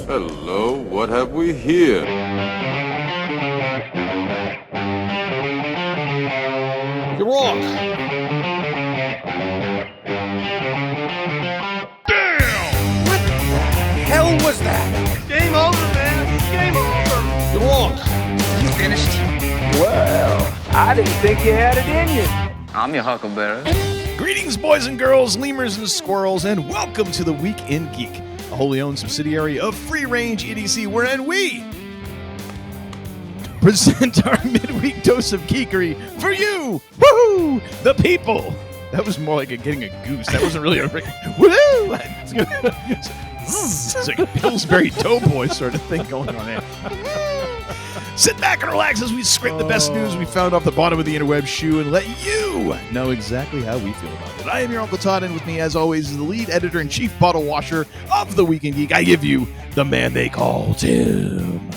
Hello, what have we here? You're wrong. Damn! What the hell was that? Game over, man. Game over. You're wrong. You finished? Well, I didn't think you had it in you. I'm your huckleberry. Greetings, boys and girls, lemurs and squirrels, and welcome to the Week in Geek, a wholly owned subsidiary of free-range Idiocy, wherein we present our midweek dose of geekery for you, woohoo, the people. That was more like getting a goose. That wasn't really a woo. It's like a Pillsbury Doughboy sort of thing going on there. Sit back and relax as we scrape the best news we found off the bottom of the interweb shoe and let you know exactly how we feel about it. I am your Uncle Todd, and with me, as always, is the lead editor-in-chief bottle washer of the Week in Geek. I give you the man they call Tim.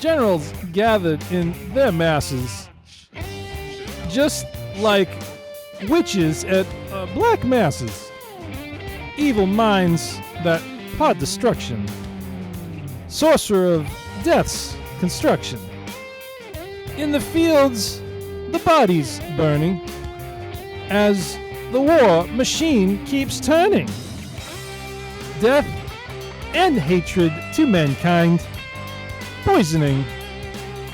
Generals gathered in their masses, just like witches at black masses. Evil minds that plot destruction. Sorcerer of death's construction. In the fields, the bodies burning, as the war machine keeps turning. Death and hatred to mankind, poisoning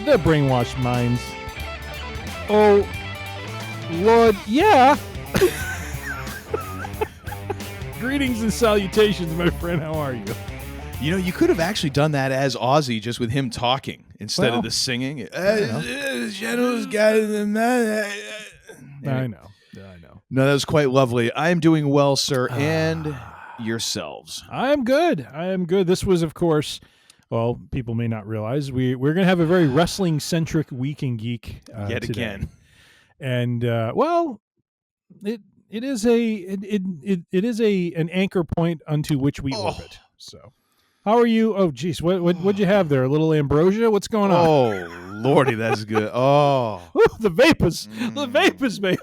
their brainwashed minds. Oh, Lord, yeah. Greetings and salutations, my friend. How are you? You know, you could have actually done that as Ozzy, just with him talking instead of the singing. Generals got I know. No, that was quite lovely. I am doing well, sir, and yourselves. I'm good. This was, of course, well, people may not realize, we're going to have a very wrestling-centric Week in Geek Yet today. again. And, well, it is an anchor point unto which we orbit. So, how are you? Oh, geez, what'd you have there? A little ambrosia? What's going on? Oh, lordy, that's good. Oh. Ooh, the vapors, baby.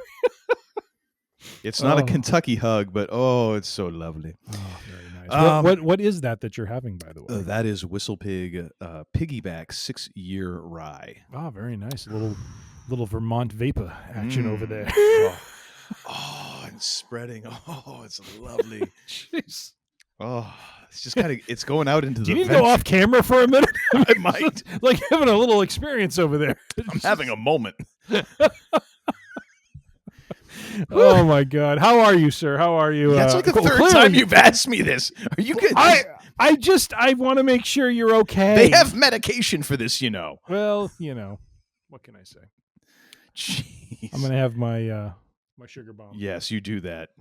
It's not a Kentucky hug, but it's so lovely. Oh, very nice. What is that you're having, by the way? That is Whistle Pig Piggyback 6-year rye. Oh, very nice. A little Vermont vapor action over there. And spreading. Oh, it's lovely. Jeez. Oh, it's just kind of, it's going out into Do the you need to go off camera for a minute? I might. Like having a little experience over there. I'm having a moment. Oh my God. How are you, sir? How are you? That's like the third time you've asked me this. Are you good? I want to make sure you're okay. They have medication for this, you know. Well, what can I say? Jeez. I'm going to have my sugar bomb. Yes, you do that.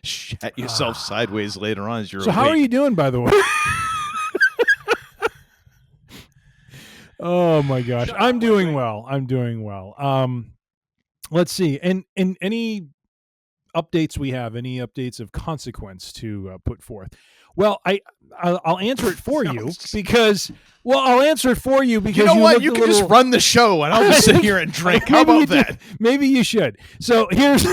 Shat yourself sideways later on as you're So how are you doing, by the way? Oh my gosh. I'm doing well. Let's see. And any updates we have, any updates of consequence to put forth? Well, I'll answer it for you because you know what? You can just run the show and I'll just sit here and drink. How about that? Maybe you should. So here's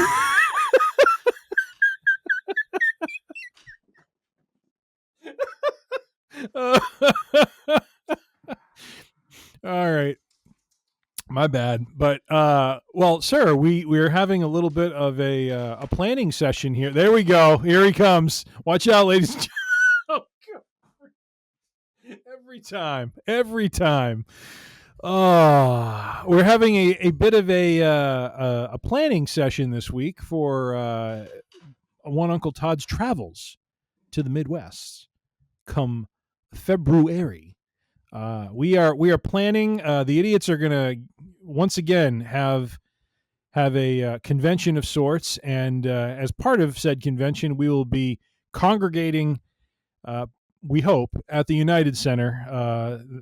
all right. My bad. But, well, sir, we're having a little bit of a planning session here. There we go. Here he comes. Watch out, ladies and gentlemen. Oh, God. Every time. Oh, we're having a bit of a planning session this week for one Uncle Todd's travels to the Midwest come February. We are planning. The idiots are going to once again have a convention of sorts, and as part of said convention, we will be congregating. We hope at the United Center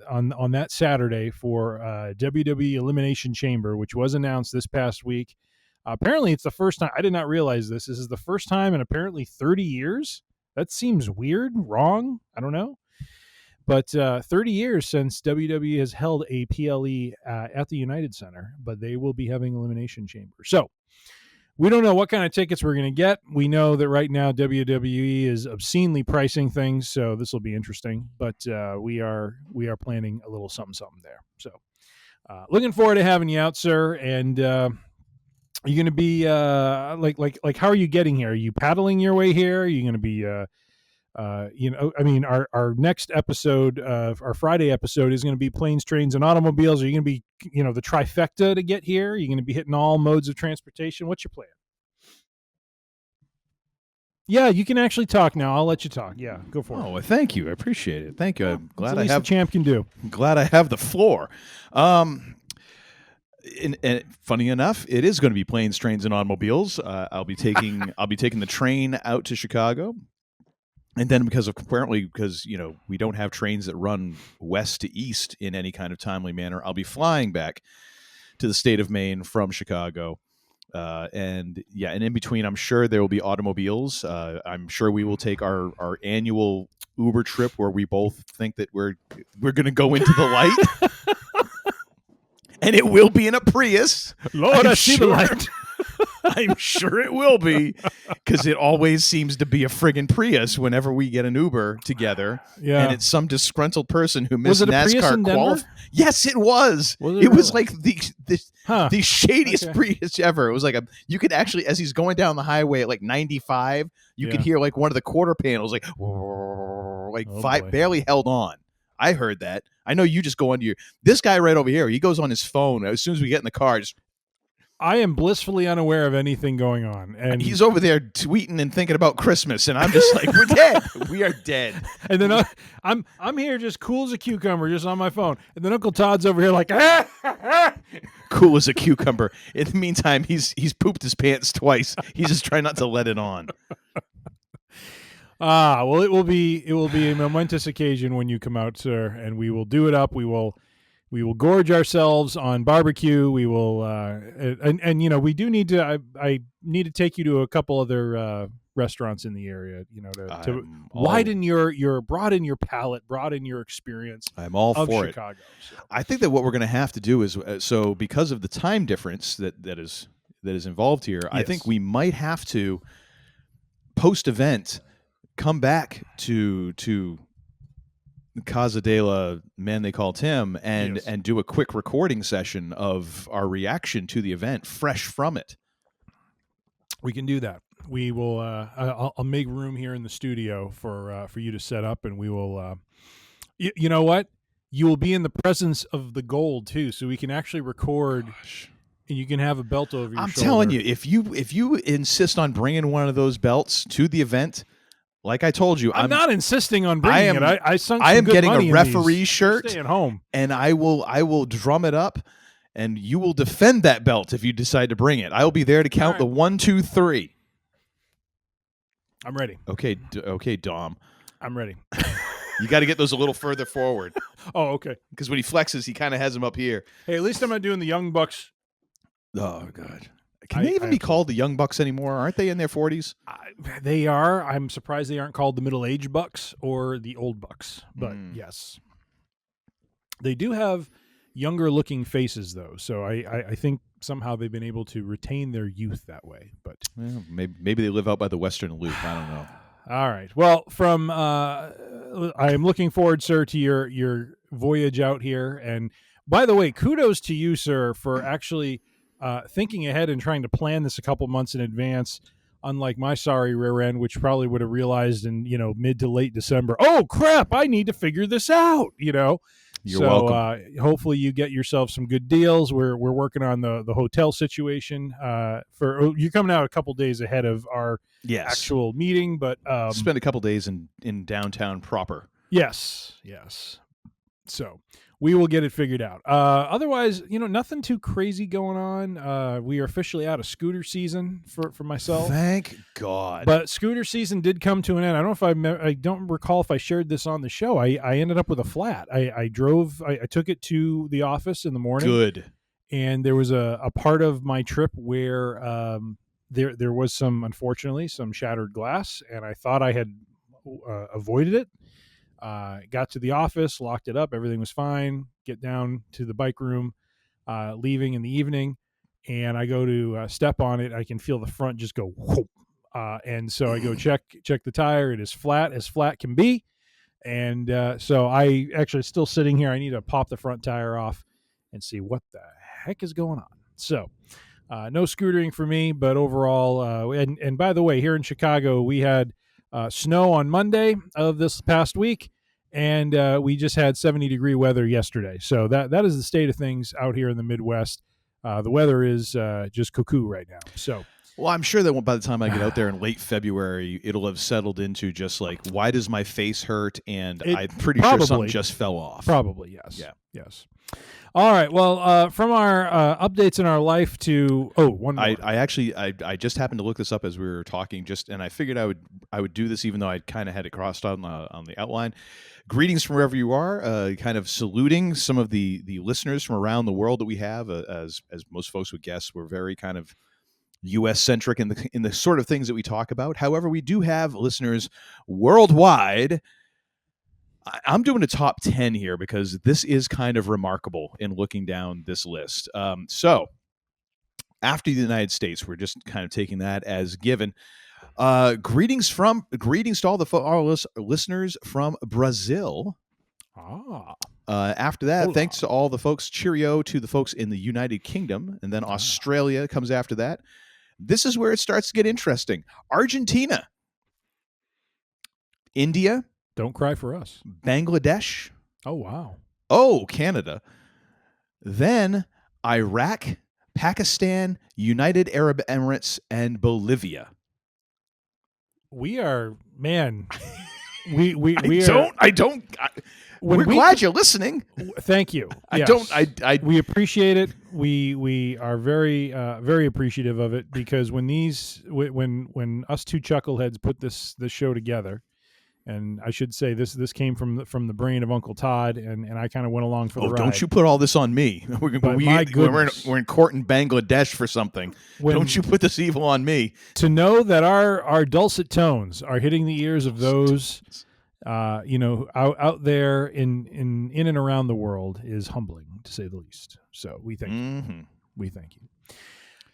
on that Saturday for WWE Elimination Chamber, which was announced this past week. Apparently, it's the first time. I did not realize this. This is the first time in apparently 30 years. That seems weird, wrong. I don't know. But 30 years since WWE has held a PLE at the United Center, but they will be having Elimination Chamber. So We don't know what kind of tickets we're going to get. We know that right now WWE is obscenely pricing things, so this will be interesting. But we are planning a little something there. So looking forward to having you out, sir. And are you going to be like how are you getting here? Are you paddling your way here? Are you going to be our next episode, our Friday episode, is going to be planes, trains, and automobiles. Are you going to be, the trifecta to get here? Are you going to be hitting all modes of transportation? What's your plan? Yeah, you can actually talk now. I'll let you talk. Yeah, go for it. Oh, well, thank you. I appreciate it. Thank you. I'm glad I have. The champ can do. I'm glad I have the floor. And funny enough, it is going to be planes, trains, and automobiles. I'll be taking the train out to Chicago. And then because we don't have trains that run west to east in any kind of timely manner, I'll be flying back to the state of Maine from Chicago. And in between, I'm sure there will be automobiles. I'm sure we will take our annual Uber trip where we both think that we're going to go into the light. And it will be in a Prius. Lord, I see the light. I'm sure it will be, because it always seems to be a friggin' Prius whenever we get an Uber together. Yeah. And it's some disgruntled person who missed was it a Prius NASCAR in Denver? Yes, it was. It was really? like the shadiest Prius ever. It was like you could actually, as he's going down the highway at like 95, you could hear like one of the quarter panels barely held on. I heard that. I know you just go on this guy right over here. He goes on his phone as soon as we get in the car. I am blissfully unaware of anything going on, and he's over there tweeting and thinking about Christmas, and I'm just like, we're dead. We are dead. And then I'm here just cool as a cucumber, just on my phone, and then Uncle Todd's over here like, cool as a cucumber. In the meantime, he's pooped his pants twice. He's just trying not to let it on. Well, it will be a momentous occasion when you come out, sir, and we will do it up. We will gorge ourselves on barbecue. We will, we do need to. I need to take you to a couple other restaurants in the area. To broaden your palate, broaden your experience. I'm all for Chicago. So. I think that what we're going to have to do is because of the time difference that is involved here. Yes. I think we might have to post event come back to Casa de la Man They Call Tim and do a quick recording session of our reaction to the event fresh from it. We can do that. We will I'll make room here in the studio for you to set up, and we will you know what? You will be in the presence of the gold too, so we can actually record. Gosh. And you can have a belt over your shoulder. I'm telling you, if you insist on bringing one of those belts to the event, like I told you, I'm not insisting on bringing it. I sunk some I am good getting money a referee shirt. Staying home, and I will drum it up, and you will defend that belt if you decide to bring it. I will be there to count the 1, 2, 3. I'm ready. Okay, Dom. I'm ready. You got to get those a little further forward. Oh, okay. Because when he flexes, he kind of has them up here. Hey, at least I'm not doing the Young Bucks. Oh God. Can they even be called the Young Bucks anymore? Aren't they in their 40s? They are. I'm surprised they aren't called the Middle-Aged Bucks or the Old Bucks. But yes. They do have younger-looking faces, though. So I think somehow they've been able to retain their youth that way. But maybe they live out by the Western Loop. I don't know. All right. Well, I am looking forward, sir, to your voyage out here. And by the way, kudos to you, sir, for actually thinking ahead and trying to plan this a couple months in advance, unlike my sorry rear end, which probably would have realized in mid to late December, oh crap, I need to figure this out. You're welcome. Hopefully you get yourself some good deals. We're working on the hotel situation. You're coming out a couple days ahead of our actual meeting, but spend a couple days in downtown proper. Yes. So we will get it figured out. Otherwise, nothing too crazy going on. We are officially out of scooter season for myself. Thank God. But scooter season did come to an end. I don't know if I don't recall if I shared this on the show. I ended up with a flat. I took it to the office in the morning. Good. And there was a part of my trip where there was unfortunately some shattered glass, and I thought I had avoided it. Got to the office, locked it up, everything was fine. Get down to the bike room, leaving in the evening, and I go to step on it. I can feel the front just go whoop. And so I go check the tire. It is flat as flat can be. And so I actually still sitting here. I need to pop the front tire off and see what the heck is going on. So no scootering for me, but overall, and by the way, here in Chicago, we had snow on Monday of this past week, and we just had 70-degree weather yesterday. So that is the state of things out here in the Midwest. The weather is just cuckoo right now. So. Well, I'm sure that by the time I get out there in late February, it'll have settled into just like, why does my face hurt? And I'm pretty sure something just fell off. Probably, yes. Yeah. Yes. All right. Well, from our updates in our life to one more. I just happened to look this up as we were talking, and I figured I would do this even though I kind of had it crossed out on the outline. Greetings from wherever you are, kind of saluting some of the listeners from around the world that we have. As most folks would guess, we're very kind of U.S. centric in the sort of things that we talk about. However, we do have listeners worldwide. I'm doing a top 10 here because this is kind of remarkable in looking down this list. So after the United States, we're just kind of taking that as given. Greetings to all our listeners from Brazil. After that, thanks to all the folks. Cheerio to the folks in the United Kingdom, and then Australia comes after that. This is where it starts to get interesting. Argentina, India. Don't cry for us. Bangladesh. Oh, wow. Oh, Canada. Then Iraq, Pakistan, United Arab Emirates, and Bolivia. We are, man. We're glad you're listening. Thank you. We appreciate it. We are very very appreciative of it, because when us two chuckleheads put this show together, and I should say this came from the brain of Uncle Todd, and I kind of went along for the ride. Don't you put all this on me. We're in court in Bangladesh for something. Don't you put this evil on me. To know that our dulcet tones are hitting the ears of those out there in and around the world is humbling, to say the least. So we thank you. We thank you.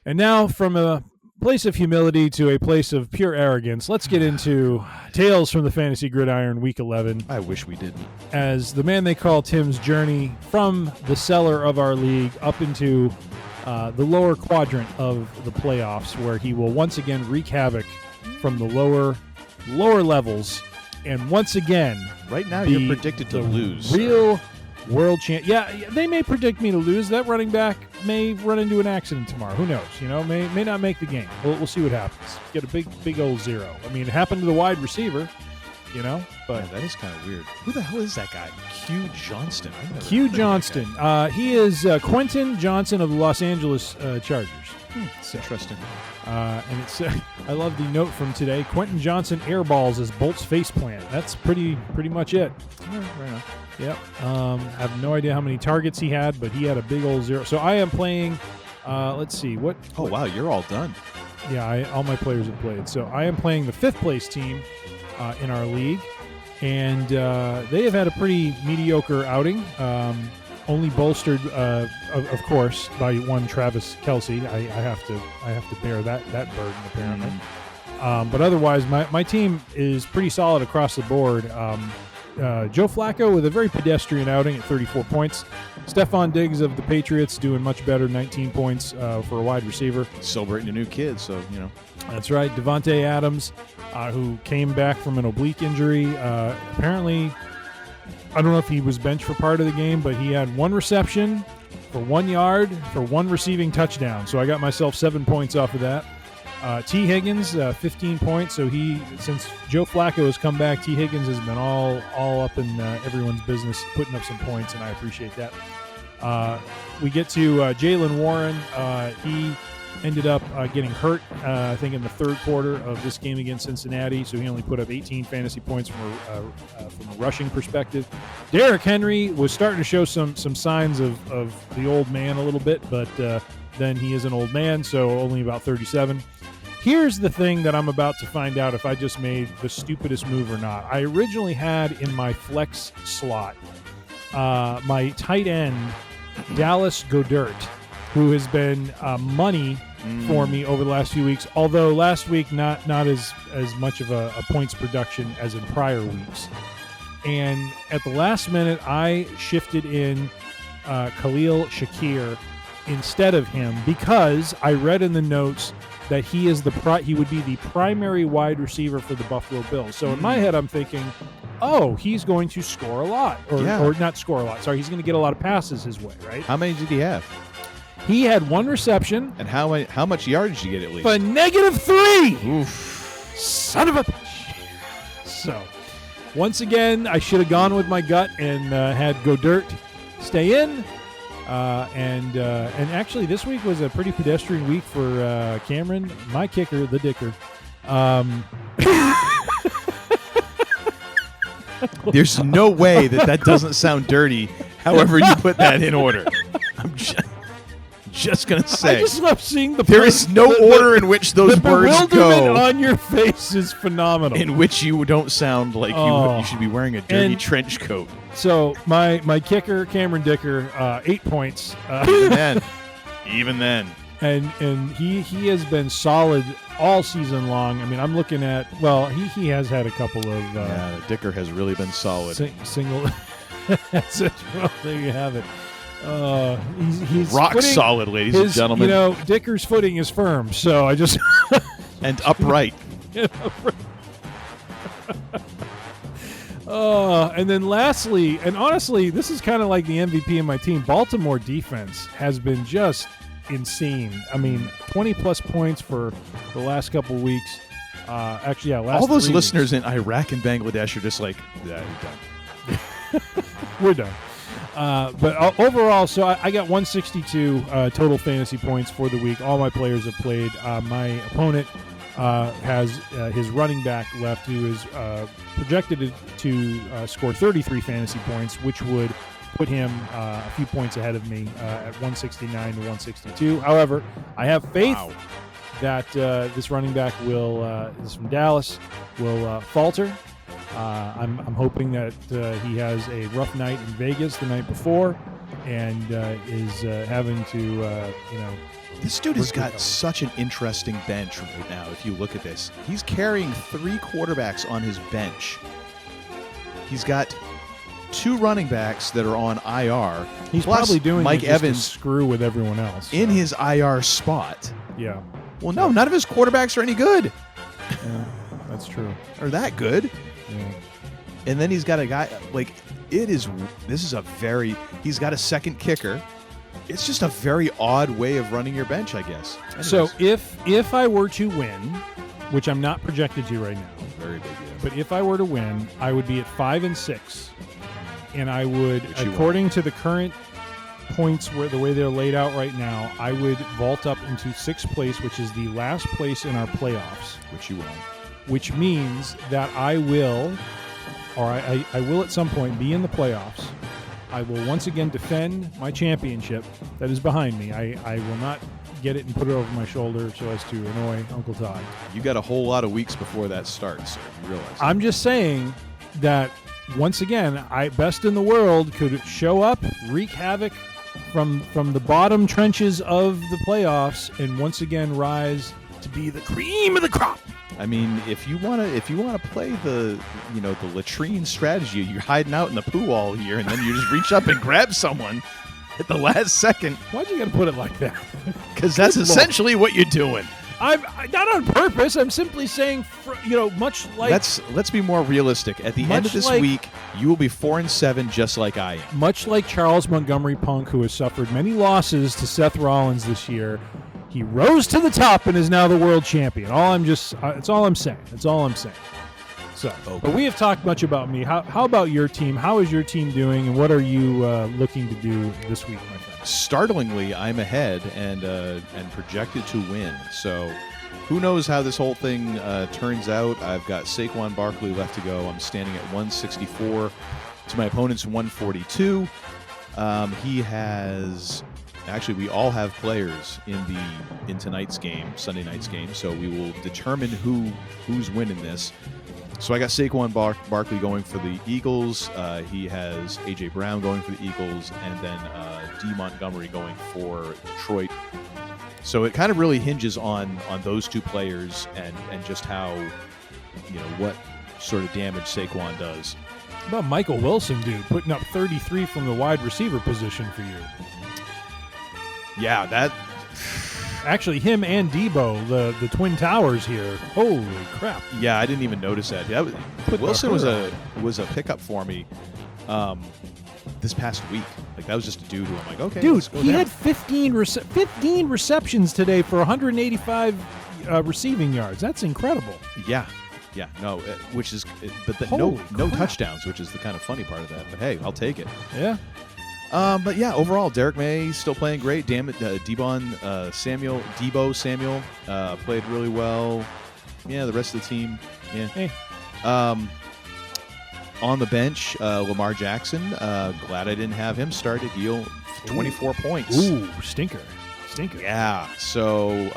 And now, from a place of humility to a place of pure arrogance, let's get into Tales from the Fantasy Gridiron Week 11. I wish we didn't. As the man they call Tim's journey from the cellar of our league up into the lower quadrant of the playoffs, where he will once again wreak havoc from the lower levels. And once again, right now you're predicted to lose. Real world champ. Yeah, they may predict me to lose. That running back may run into an accident tomorrow. Who knows? May not make the game. We'll see what happens. Get a big old 0. I mean, it happened to the wide receiver. But yeah, that is kind of weird. Who the hell is that guy? Q Johnston. Q Johnston. He is Quentin Johnson of the Los Angeles Chargers. It's interesting. And it's I love the note from today. Quentin Johnson airballs as Bolt's faceplant. That's pretty much it. Right on. Yep. I have no idea how many targets he had, but he had a big old 0. So I am playing. Let's see what. Oh wow, you're all done. Yeah, all my players have played. So I am playing the 5th place team in our league, and they have had a pretty mediocre outing. Only bolstered, of course, by one Travis Kelce. I have to bear that burden, apparently. But otherwise, my team is pretty solid across the board. Joe Flacco with a very pedestrian outing at 34 points. Stephon Diggs of the Patriots doing much better, 19 points for a wide receiver. Celebrating a new kid, so That's right. Devontae Adams, who came back from an oblique injury, apparently. I don't know if he was benched for part of the game, but he had 1 reception for 1 yard for 1 receiving touchdown. So I got myself 7 points off of that. T. Higgins, 15 points. So since Joe Flacco has come back, T. Higgins has been all up in everyone's business, putting up some points, and I appreciate that. We get to Jaylen Warren. He ended up getting hurt, I think, in the 3rd quarter of this game against Cincinnati, so he only put up 18 fantasy points from a rushing perspective. Derrick Henry was starting to show some signs of the old man a little bit, but then he is an old man, so only about 37. Here's the thing that I'm about to find out if I just made the stupidest move or not. I originally had in my flex slot my tight end, Dallas Goedert. who has been money for me over the last few weeks. Although last week not as much of a points production as in prior weeks. And at the last minute, I shifted in Khalil Shakir instead of him because I read in the notes that he is he would be the primary wide receiver for the Buffalo Bills. So in my head, I'm thinking, oh, he's going to score a lot, or not score a lot. Sorry, he's going to get a lot of passes his way, right? How many did he have? He had 1 reception. And how much yardage did he get at least? But -3. Oof. Son of a bitch. So, once again, I should have gone with my gut and had Godert stay in. And actually, this week was a pretty pedestrian week for Cameron, my kicker, the Dicker. There's no way that doesn't sound dirty. However, you put that in order. I'm just gonna say. I just love seeing there is no order in which those words go. The go. bewilderment on your face is phenomenal. In which you don't sound like you should be wearing a dirty trench coat. So my kicker, Cameron Dicker, 8 points. Even then. And he has been solid all season long. I mean, I'm looking at, well, he has had a couple of Dicker has really been solid. Single. That's it. Well, there you have it. He's rock solid, ladies and gentlemen. You know, Dicker's footing is firm, so I just and upright. And then lastly, and honestly, this is kind of like the MVP of my team. Baltimore defense has been just insane. I mean, 20-plus points for the last couple weeks. Last all those 3 listeners weeks. in Iraq and Bangladesh are just like, yeah, you're done. We're done. But overall, so I got 162 total fantasy points for the week. All my players have played. My opponent has his running back left, who is projected to score 33 fantasy points, which would put him a few points ahead of me at 169 to 162. However, I have faith that this running back is from Dallas, will falter. I'm hoping that he has a rough night in Vegas the night before and is having to, This dude has got such an interesting bench right now, if you look at this. He's carrying 3 quarterbacks on his bench. He's got 2 running backs that are on IR. He's plus probably doing Mike it just Evans to screw with everyone else. in his IR spot. Yeah. Well, no, none of his quarterbacks are any good. Yeah, that's true. Or that good. Yeah. And then he's got a guy, he's got a second kicker. It's just a very odd way of running your bench, I guess. Anyways. So if I were to win, which I'm not projected to right now, Very big, yeah. but if I were to win, I would be at 5-6, and I would, according to the current points where the way they're laid out right now, I would vault up into 6th place, which is the last place in our playoffs. Which you won't. Which means that I will, or I will at some point be in the playoffs. I will once again defend my championship that is behind me. I will not get it and put it over my shoulder so as to annoy Uncle Todd. You got a whole lot of weeks before that starts, sir. You realize that. I'm just saying that, once again, best in the world could show up, wreak havoc from the bottom trenches of the playoffs, and once again rise to be the cream of the crop. I mean, if you want to play the latrine strategy, you're hiding out in the poo all year, and then you just reach up and grab someone at the last second. Why'd you got to put it like that? Because that's essentially what you're doing. I'm not on purpose. I'm simply saying, much like. Let's be more realistic. At the end of this week, you will be 4-7, just like I am. Much like Charles Montgomery Punk, who has suffered many losses to Seth Rollins this year. He rose to the top and is now the world champion. It's all I'm saying. That's all I'm saying. So, okay. But we have talked much about me. How about your team? How is your team doing, and what are you looking to do this week, my friend? Startlingly, I'm ahead and projected to win. So, who knows how this whole thing turns out? I've got Saquon Barkley left to go. I'm standing at 164 to my opponent's 142. He has actually, we all have players in tonight's game, Sunday night's game. So we will determine who's winning this. So I got Saquon Barkley going for the Eagles. He has A.J. Brown going for the Eagles, and then D. Montgomery going for Detroit. So it kind of really hinges on those two players and just how, what sort of damage Saquon does. How about Michael Wilson, dude, putting up 33 from the wide receiver position for you? Yeah, that... Actually, him and Debo, the Twin Towers here. Holy crap! Yeah, I didn't even notice that. Wilson was a pickup for me this past week. Like that was just a dude who I'm like, okay, dude, he down. had 15 receptions today for 185 receiving yards. That's incredible. Yeah, no, which is, but Holy no crap. touchdowns, which is the kind of funny part of that. But hey, I'll take it. Yeah. But yeah, overall, Derek May still playing great. Damn it, Debo Samuel played really well. Yeah, the rest of the team, yeah. Hey. On the bench, Lamar Jackson. Glad I didn't have him started. He'll 24 points. Ooh, stinker. Yeah, so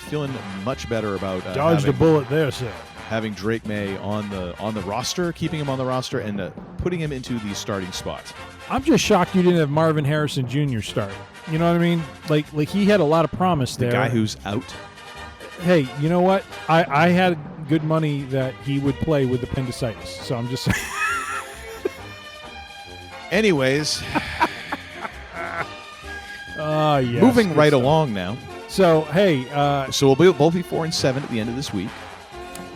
feeling much better about Dodged a bullet there, sir. having Drake May on the roster, keeping him on the roster, and putting him into the starting spot. I'm just shocked you didn't have Marvin Harrison Jr. start. You know what I mean? Like he had a lot of promise there. The guy who's out. Hey, you know what? I had good money that he would play with appendicitis. So I'm just saying. Anyways, Yes, moving right along now. So hey, So we'll both be 4-7 at the end of this week.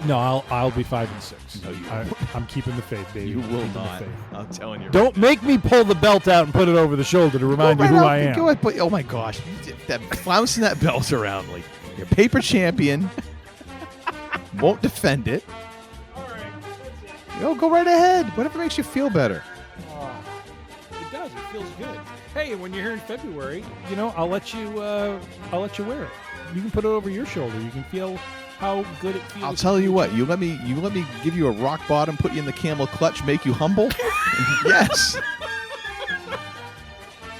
no, I'll be 5-6. No, you I'm keeping the faith, baby. You will Keeping the not. faith. I'm telling you. Don't make me pull the belt out and put it over the shoulder to remind you who I am. Go ahead, but, oh my gosh, that flouncing that belt around like you're a paper champion. Won't defend it. All right, that's it. Go right ahead. Whatever makes you feel better. It does. It feels good. Hey, when you're here in February, I'll let you wear it. You can put it over your shoulder. You can feel how good it feels. I'll tell you what. You let me give you a rock bottom, put you in the camel clutch, make you humble. Yes.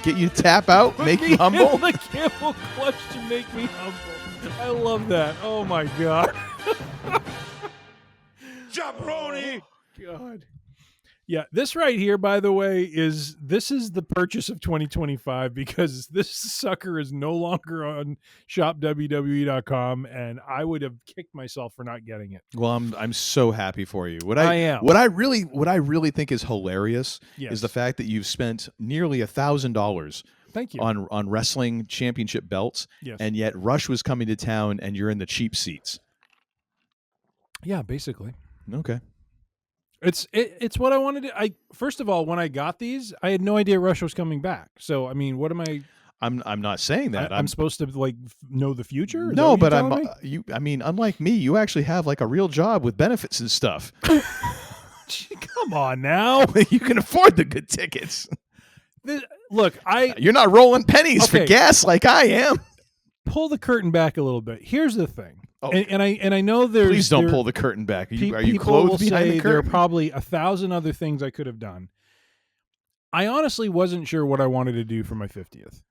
Get you to tap out, make you humble. In the camel clutch to make me humble. I love that. Oh my god. Jabroni! God. Yeah, this right here, by the way, is the purchase of 2025 because this sucker is no longer on shopwwe.com, and I would have kicked myself for not getting it. Well, I'm so happy for you. I am. What I really think is hilarious Yes. is the fact that you've spent nearly $1,000 Thank you. on wrestling championship belts, Yes. and yet Rush was coming to town, and you're in the cheap seats. Yeah, basically. Okay. It's what I wanted to. First of all, when I got these, I had no idea Rush was coming back. So I mean, what am I? I'm not saying that. I'm supposed to know the future. Is that no, what but you're I'm telling me? you. I mean, unlike me, you actually have like a real job with benefits and stuff. Come on now. You can afford the good tickets. Look, You're not rolling pennies for Okay. gas like I am. pull the curtain back a little bit. Here's the thing. Oh. And I know there's. Please don't pull the curtain back. Are you people clothed will behind say the there are curtain? probably 1,000 other things I could have done. I honestly wasn't sure what I wanted to do for my 50th.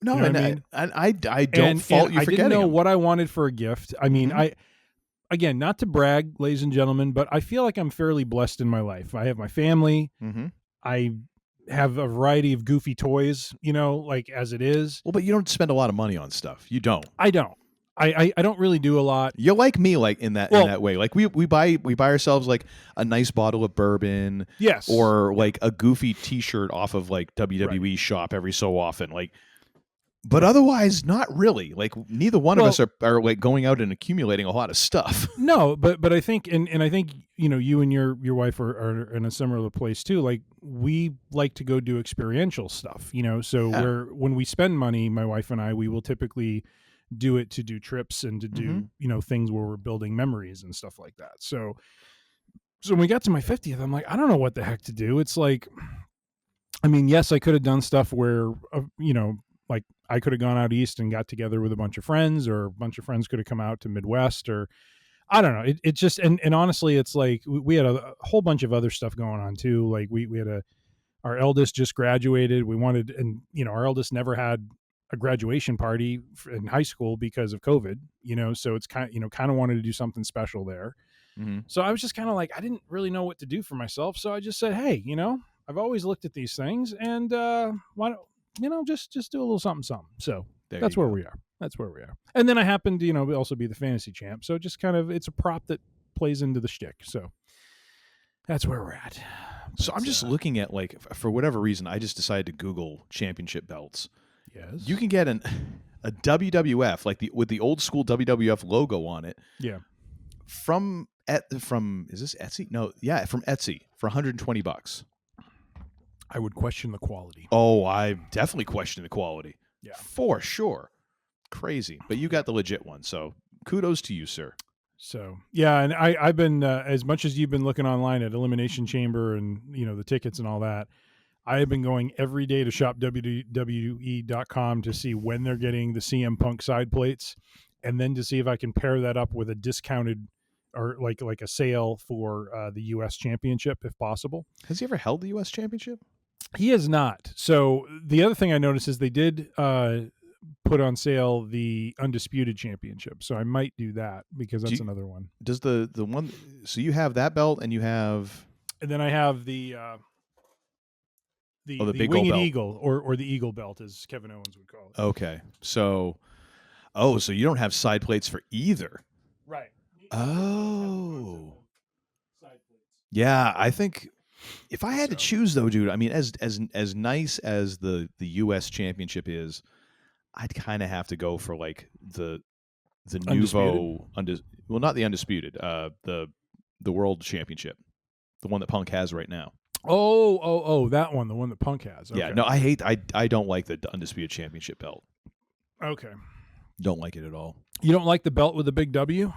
No, You know and what I mean? I don't fault you for I getting didn't know them. what I wanted for a gift. I mean, Mhm. again, not to brag, ladies and gentlemen, but I feel like I'm fairly blessed in my life. I have my family. Mm-hmm. I have a variety of goofy toys, like as it is. Well, but you don't spend a lot of money on stuff. You don't. I don't. I don't really do a lot. You're like me, like in that way. Like we buy ourselves like a nice bottle of bourbon, Yes. or like a goofy T-shirt off of like WWE shop every so often. Like, but otherwise, not really. Like neither one of us are like going out and accumulating a lot of stuff. No, but I think and I think you and your wife are in a similar place too. Like we like to go do experiential stuff, So when we spend money, my wife and I, we will typically do it to do trips and to do things where we're building memories and stuff like that. So when we got to my 50th, I'm like, I don't know what the heck to do. It's like, I mean, yes, I could have done stuff where like I could have gone out east and got together with a bunch of friends, or a bunch of friends could have come out to Midwest, or I don't know. It just and honestly, it's like we had a whole bunch of other stuff going on too. Like we had our eldest just graduated. We wanted, and our eldest never had a graduation party in high school because of COVID, so it's kind of wanted to do something special there. Mm-hmm. So I was just kind of like, I didn't really know what to do for myself. So I just said, hey, I've always looked at these things, and why don't, just do a little something. So that's where we are. That's where we are. And then I happen to, also be the fantasy champ. So just kind of, it's a prop that plays into the shtick. So that's where we're at. So I'm just looking at, like, for whatever reason, I just decided to Google championship belts. Yes. You can get a WWF, like with the old school WWF logo on it. Yeah. From is this Etsy? No, yeah, from Etsy for $120. I would question the quality. Oh, I definitely question the quality. Yeah. For sure. Crazy. But you got the legit one, so kudos to you, sir. So, yeah, and I've been, as much as you've been looking online at Elimination Chamber and, the tickets and all that, I have been going every day to shop WWE.com to see when they're getting the CM Punk side plates, and then to see if I can pair that up with a discounted or like a sale for the U.S. Championship, if possible. Has he ever held the U.S. Championship? He has not. So the other thing I noticed is they did put on sale the Undisputed Championship. So I might do that because that's another one. Does the one... So you have that belt and you have... And then I have the big Winged belt. Eagle or the Eagle belt, as Kevin Owens would call it. Okay. So you don't have side plates for either. Right. Oh. Yeah, I think if I had to choose, though, dude, I mean, as nice as the U.S. Championship is, I'd kind of have to go for like the Nuvo, well, not the Undisputed, the World Championship, the one that Punk has right now. Oh, that one, the one that Punk has. Okay. Yeah, no, I don't like the Undisputed Championship belt. Okay. Don't like it at all. You don't like the belt with the big W?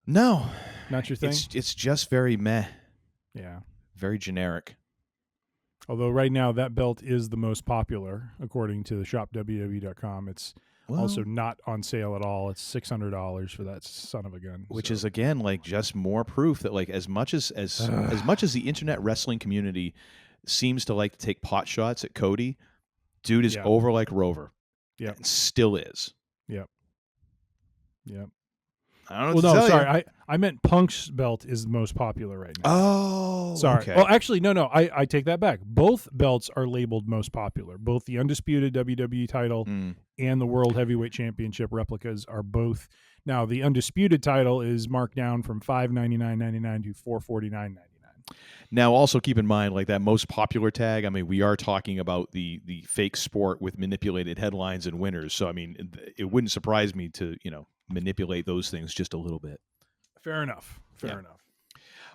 No. Not your thing? It's just very meh. Yeah. Very generic. Although right now that belt is the most popular, according to the shopwwe.com. It's also not on sale at all. It's $600 for that son of a gun. Which is, again, like just more proof that, like, as much as the internet wrestling community seems to like to take pot shots at Cody, dude is over like Rover. Yeah. And still is. Yep. I don't know. Sorry. I meant Punk's belt is the most popular right now. Oh, sorry. Okay. Well, actually, no. I take that back. Both belts are labeled most popular. Both the Undisputed WWE title and the World Heavyweight Championship replicas are both. Now, the Undisputed title is marked down from $599.99 to $449.99. Now, also keep in mind, like that most popular tag, I mean, we are talking about the fake sport with manipulated headlines and winners. So, I mean, it wouldn't surprise me to, manipulate those things just a little bit. Fair enough.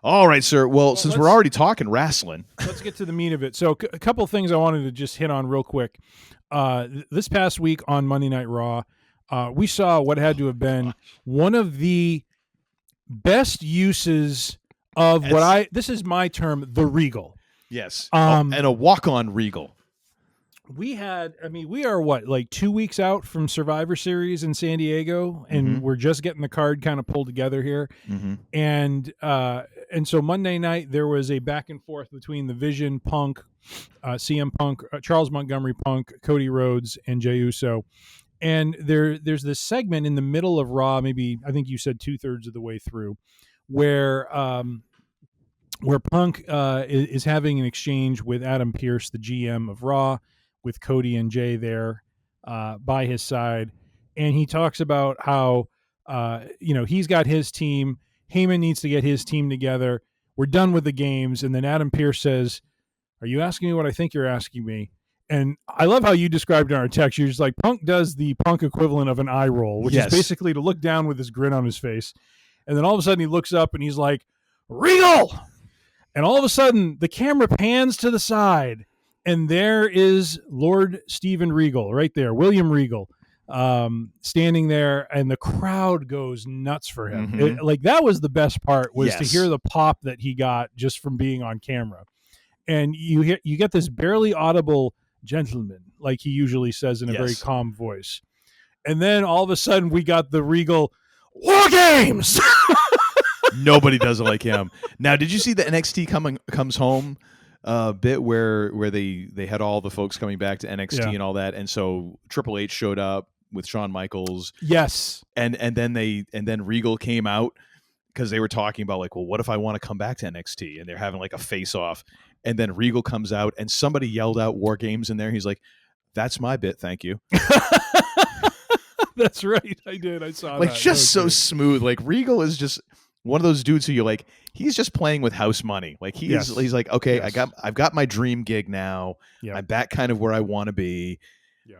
All right, sir. Well, since we're already talking wrestling, let's get to the meat of it. So a couple of things I wanted to just hit on real quick. This past week on Monday Night Raw, we saw what had to have been one of the best uses of this is my term, the Regal. Yes. And a walk-on Regal. We are like 2 weeks out from Survivor Series in San Diego, and we're just getting the card kind of pulled together here. And so Monday night there was a back and forth between the Vision, Punk, CM Punk, Charles Montgomery Punk, Cody Rhodes, and Jey Uso. And there's this segment in the middle of Raw, maybe I think you said 2/3 of the way through, where Punk is having an exchange with Adam Pearce, the GM of Raw, with Cody and Jay there by his side. And he talks about how, he's got his team. Heyman needs to get his team together. We're done with the games. And then Adam Pearce says, "Are you asking me what I think you're asking me?" And I love how you described in our text. You're just like, Punk does the Punk equivalent of an eye roll, which is basically to look down with his grin on his face. And then all of a sudden he looks up and he's like, "Regal!" And all of a sudden the camera pans to the side. And there is Lord Steven Regal right there, William Regal, standing there, and the crowd goes nuts for him. That was the best part, was to hear the pop that he got just from being on camera. And you get this barely audible "gentleman," like he usually says in a very calm voice. And then all of a sudden we got the Regal War Games. Nobody does it like him. Now, did you see the NXT comes home bit where they had all the folks coming back to NXT Yeah. and all that, and so Triple H showed up with Shawn Michaels. Yes. And then Regal came out because they were talking about like, well, what if I want to come back to NXT? And they're having like a face off. And then Regal comes out and somebody yelled out War Games in there. He's like, that's my bit. Thank you. That's right. I did. I saw Like that. just so That was smooth. Like Regal is just one of those dudes who you're like, he's just playing with house money. Like Yes. he's like, okay, Yes. I've got my dream gig now. Yeah. I'm back kind of where I want to be. great.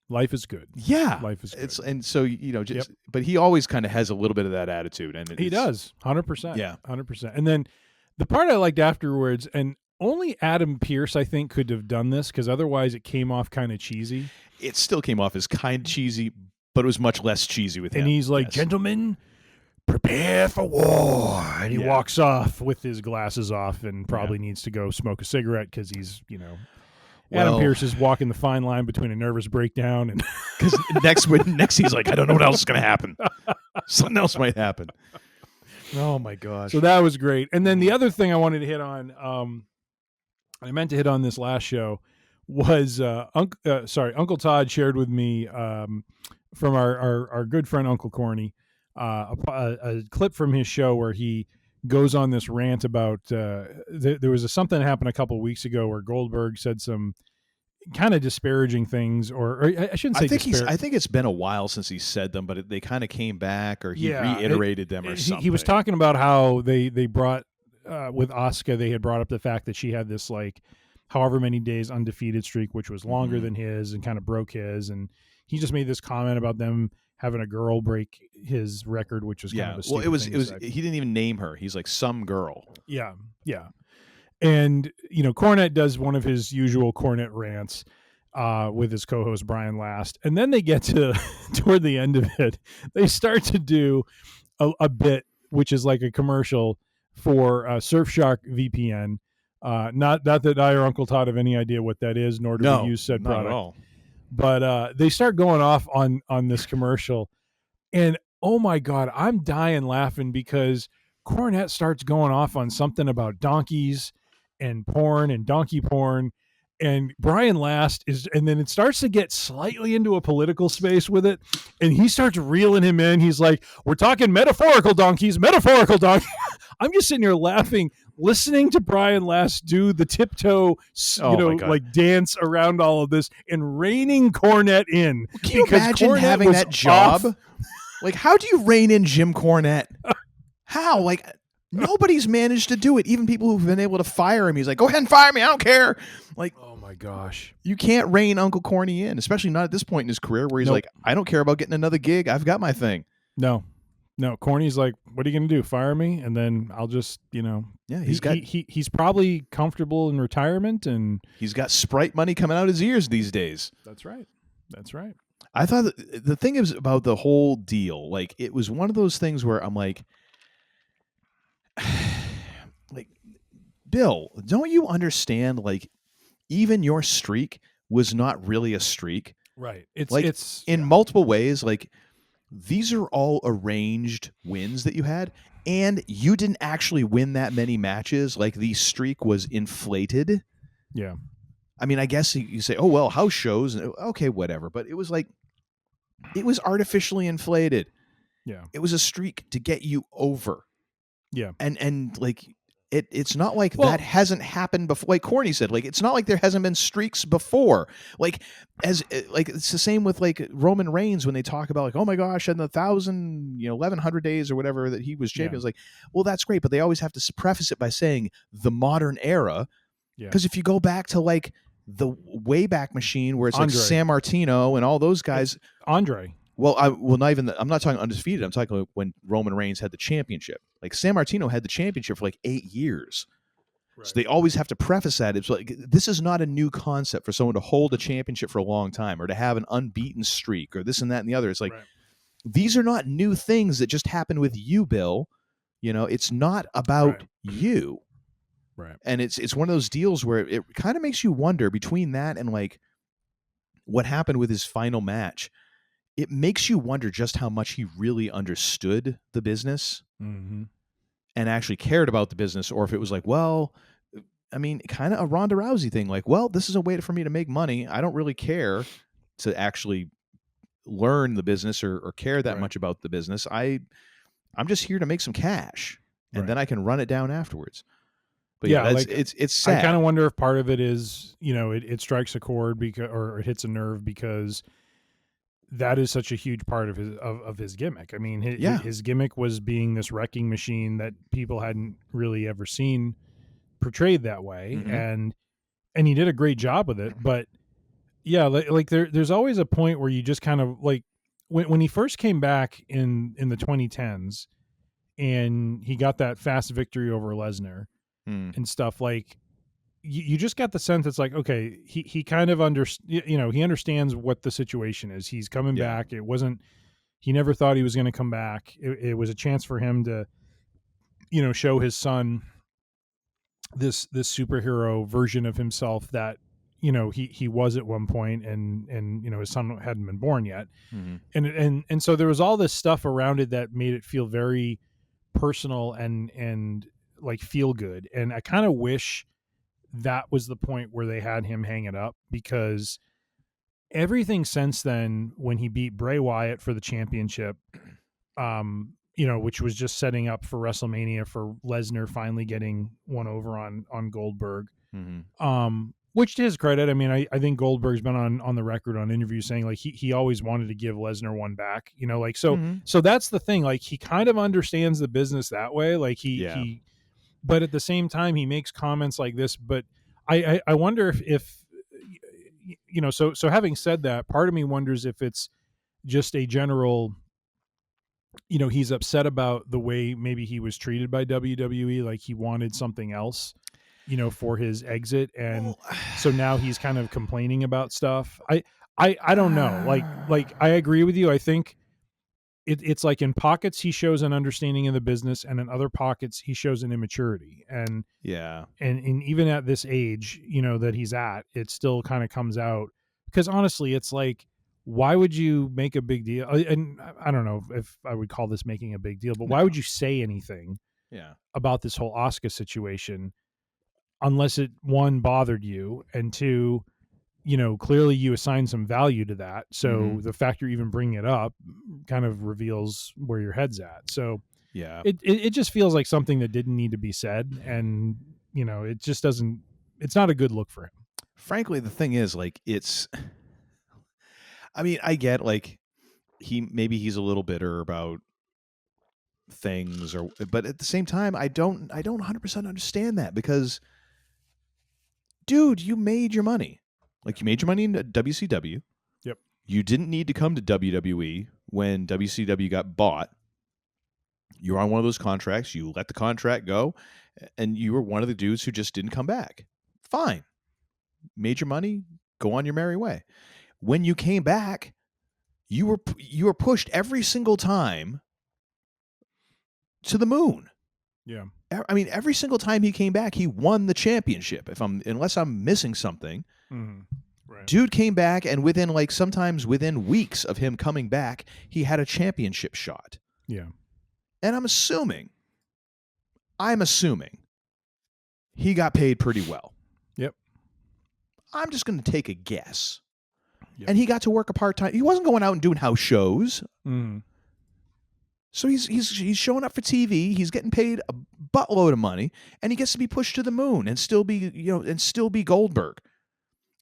Life is good. Yeah. Life is good. It's and so just but he always kind of has a little bit of that attitude, and He does. 100%. Yeah. 100%. And then the part I liked afterwards, and only Adam Pearce, I think, could have done this because otherwise it came off kind of cheesy. It still came off as kind of cheesy, but it was much less cheesy with him. And he's like, Yes. gentlemen, prepare for war. And he Yeah. walks off with his glasses off and probably needs to go smoke a cigarette because he's, Adam Well- Pearce is walking the fine line between a nervous breakdown and Because next he's like, I don't know what else is going to happen. Something else might happen. Oh my gosh. so that was great. And then the other thing I wanted to hit on, I meant to hit on this last show, was Uncle Todd shared with me from our good friend Uncle Corny a clip from his show where he goes on this rant about there was something that happened a couple of weeks ago where Goldberg said some kind of disparaging things, or I shouldn't say. I think it's been a while since he said them, but they kind of came back, or he Yeah, reiterated them, or something. He was talking about how they brought with Asuka, they had brought up the fact that she had this like however many days undefeated streak, which was longer than his and kind of broke his, and he just made this comment about them having a girl break his record, which was kind of a well, stupid it was thing to say. he didn't even name her. He's like some girl. Yeah. And, Cornette does one of his usual Cornette rants with his co-host Brian Last. And then they get to toward the end of it, they start to do a bit, which is like a commercial for Surfshark VPN. Not that I or Uncle Todd have any idea what that is, nor do we use said not product. at all. But they start going off on this commercial. And, oh, my God, I'm dying laughing because Cornette starts going off on something about donkeys and porn and donkey porn, and Brian Last and then it starts to get slightly into a political space with it, and he starts reeling him in. He's like, we're talking metaphorical donkeys. I'm just sitting here laughing, listening to Brian Last do the tiptoe, my God. like dance around all of this and reining Cornette in. Can you because imagine Cornette having was that job? off. Like, how do you rein in Jim Cornette? How? Like, nobody's managed to do it. Even people who've been able to fire him. He's like, go ahead and fire me. I don't care. Like, Oh my gosh. you can't rein Uncle Corny in, especially not at this point in his career where he's Nope. like, I don't care about getting another gig. I've got my thing. No, Corny's like, what are you going to do? Fire me? And then I'll just, Yeah, he's probably comfortable in retirement. And he's got Sprite money coming out his ears these days. that's right. I thought the thing is about the whole deal, like it was one of those things where I'm like, Bill, don't you understand? Like, even your streak was not really a streak. Right. It's in multiple ways. Like, these are all arranged wins that you had, and you didn't actually win that many matches. Like, the streak was inflated. Yeah. I mean, I guess you say, oh, well, house shows. Okay, whatever. But it was like, it was artificially inflated. Yeah. It was a streak to get you over. Yeah. And like, it's not like Well- that hasn't happened before. Like Corny said, like, it's not like there hasn't been streaks before. Like, it's the same with like Roman Reigns when they talk about like, oh my gosh, and the 1,100 days or whatever that he was champion. Yeah. It's like, well, that's great. But they always have to preface it by saying the modern era. Yeah. Because if you go back to like the Wayback Machine where it's Andre. like San Martino and all those guys. Andre. Well, I'm not talking undefeated. I'm talking like when Roman Reigns had the championship. Like San Martino had the championship for like 8 years. Right. So they always have to preface that. It's like, this is not a new concept for someone to hold a championship for a long time or to have an unbeaten streak or this and that and the other. It's like, Right. these are not new things that just happen with you, Bill. It's not about Right. you. Right. And it's one of those deals where it kind of makes you wonder between that and like what happened with his final match. It makes you wonder just how much he really understood the business Mm-hmm. and actually cared about the business, or if it was like, well, I mean, kind of a Ronda Rousey thing. Like, well, this is a way for me to make money. I don't really care to actually learn the business or care that much about the business. I'm just here to make some cash, and then I can run it down afterwards. But yeah, that's, it's sad. I kind of wonder if part of it is, it strikes a chord or it hits a nerve because that is such a huge part of his gimmick. I mean, his gimmick was being this wrecking machine that people hadn't really ever seen portrayed that way, and he did a great job with it. But yeah, like there's always a point where you just kind of like when he first came back in the 2010s, and he got that fast victory over Lesnar and stuff. Like you just got the sense it's like, okay, he kind of he understands what the situation is. He's coming back. He never thought he was going to come back. It was a chance for him to, show his son this superhero version of himself that, he was at one point, and his son hadn't been born yet. And so there was all this stuff around it that made it feel very personal and like feel good. And I kind of wish that was the point where they had him hang it up, because everything since then, when he beat Bray Wyatt for the championship, which was just setting up for WrestleMania for Lesnar finally getting one over on Goldberg, which to his credit, I mean, I think Goldberg's been on the record on interviews saying like he always wanted to give Lesnar one back, so that's the thing. Like he kind of understands the business that way. Like he but at the same time, he makes comments like this. But I wonder if so having said that, part of me wonders if it's just a general, he's upset about the way maybe he was treated by WWE. Like he wanted something else, for his exit. And so now he's kind of complaining about stuff. I don't know. Like I agree with you. I think it's like in pockets he shows an understanding of the business, and in other pockets he shows an immaturity. And even at this age, that he's at, it still kind of comes out, because honestly, it's like, why would you make a big deal? And I don't know if I would call this making a big deal, but why would you say anything about this whole Asuka situation unless it, one, bothered you, and two, clearly you assign some value to that. So the fact you're even bringing it up kind of reveals where your head's at. So it just feels like something that didn't need to be said. And, it just doesn't, it's not a good look for him. Frankly, the thing is, like, I mean, I get like he's a little bitter about things, but at the same time, I don't 100% understand that, because dude, you made your money. Like, you made your money in WCW. Yep. You didn't need to come to WWE when WCW got bought. You're on one of those contracts. You let the contract go, and you were one of the dudes who just didn't come back. Fine. Made your money. Go on your merry way. When you came back, you were pushed every single time to the moon. Yeah. I mean, every single time he came back, he won the championship. Unless I'm missing something. Right. Dude came back, and sometimes within weeks of him coming back, he had a championship shot. Yeah. And I'm assuming he got paid pretty well. Yep. I'm just going to take a guess. Yep. And he got to work a part-time. He wasn't going out and doing house shows. So he's showing up for TV. He's getting paid a buttload of money, and he gets to be pushed to the moon and still be Goldberg.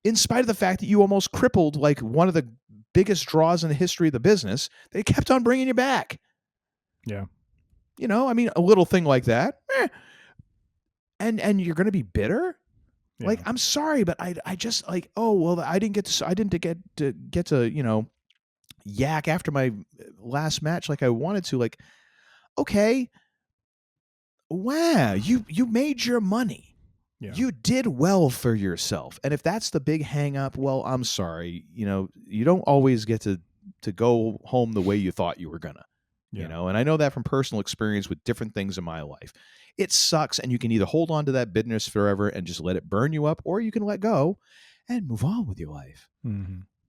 In spite of the fact that you almost crippled like one of the biggest draws in the history of the business, they kept on bringing you back. Yeah. I mean, a little thing like that. And you're going to be bitter? Yeah. Like, I'm sorry, but I just like, oh, well, I didn't get to yak after my last match like I wanted to. Like, okay. Wow, you made your money. Yeah. You did well for yourself. And if that's the big hang up, well, I'm sorry. You don't always get to go home the way you thought you were gonna. And I know that from personal experience with different things in my life. It sucks, and you can either hold on to that bitterness forever and just let it burn you up, or you can let go and move on with your life.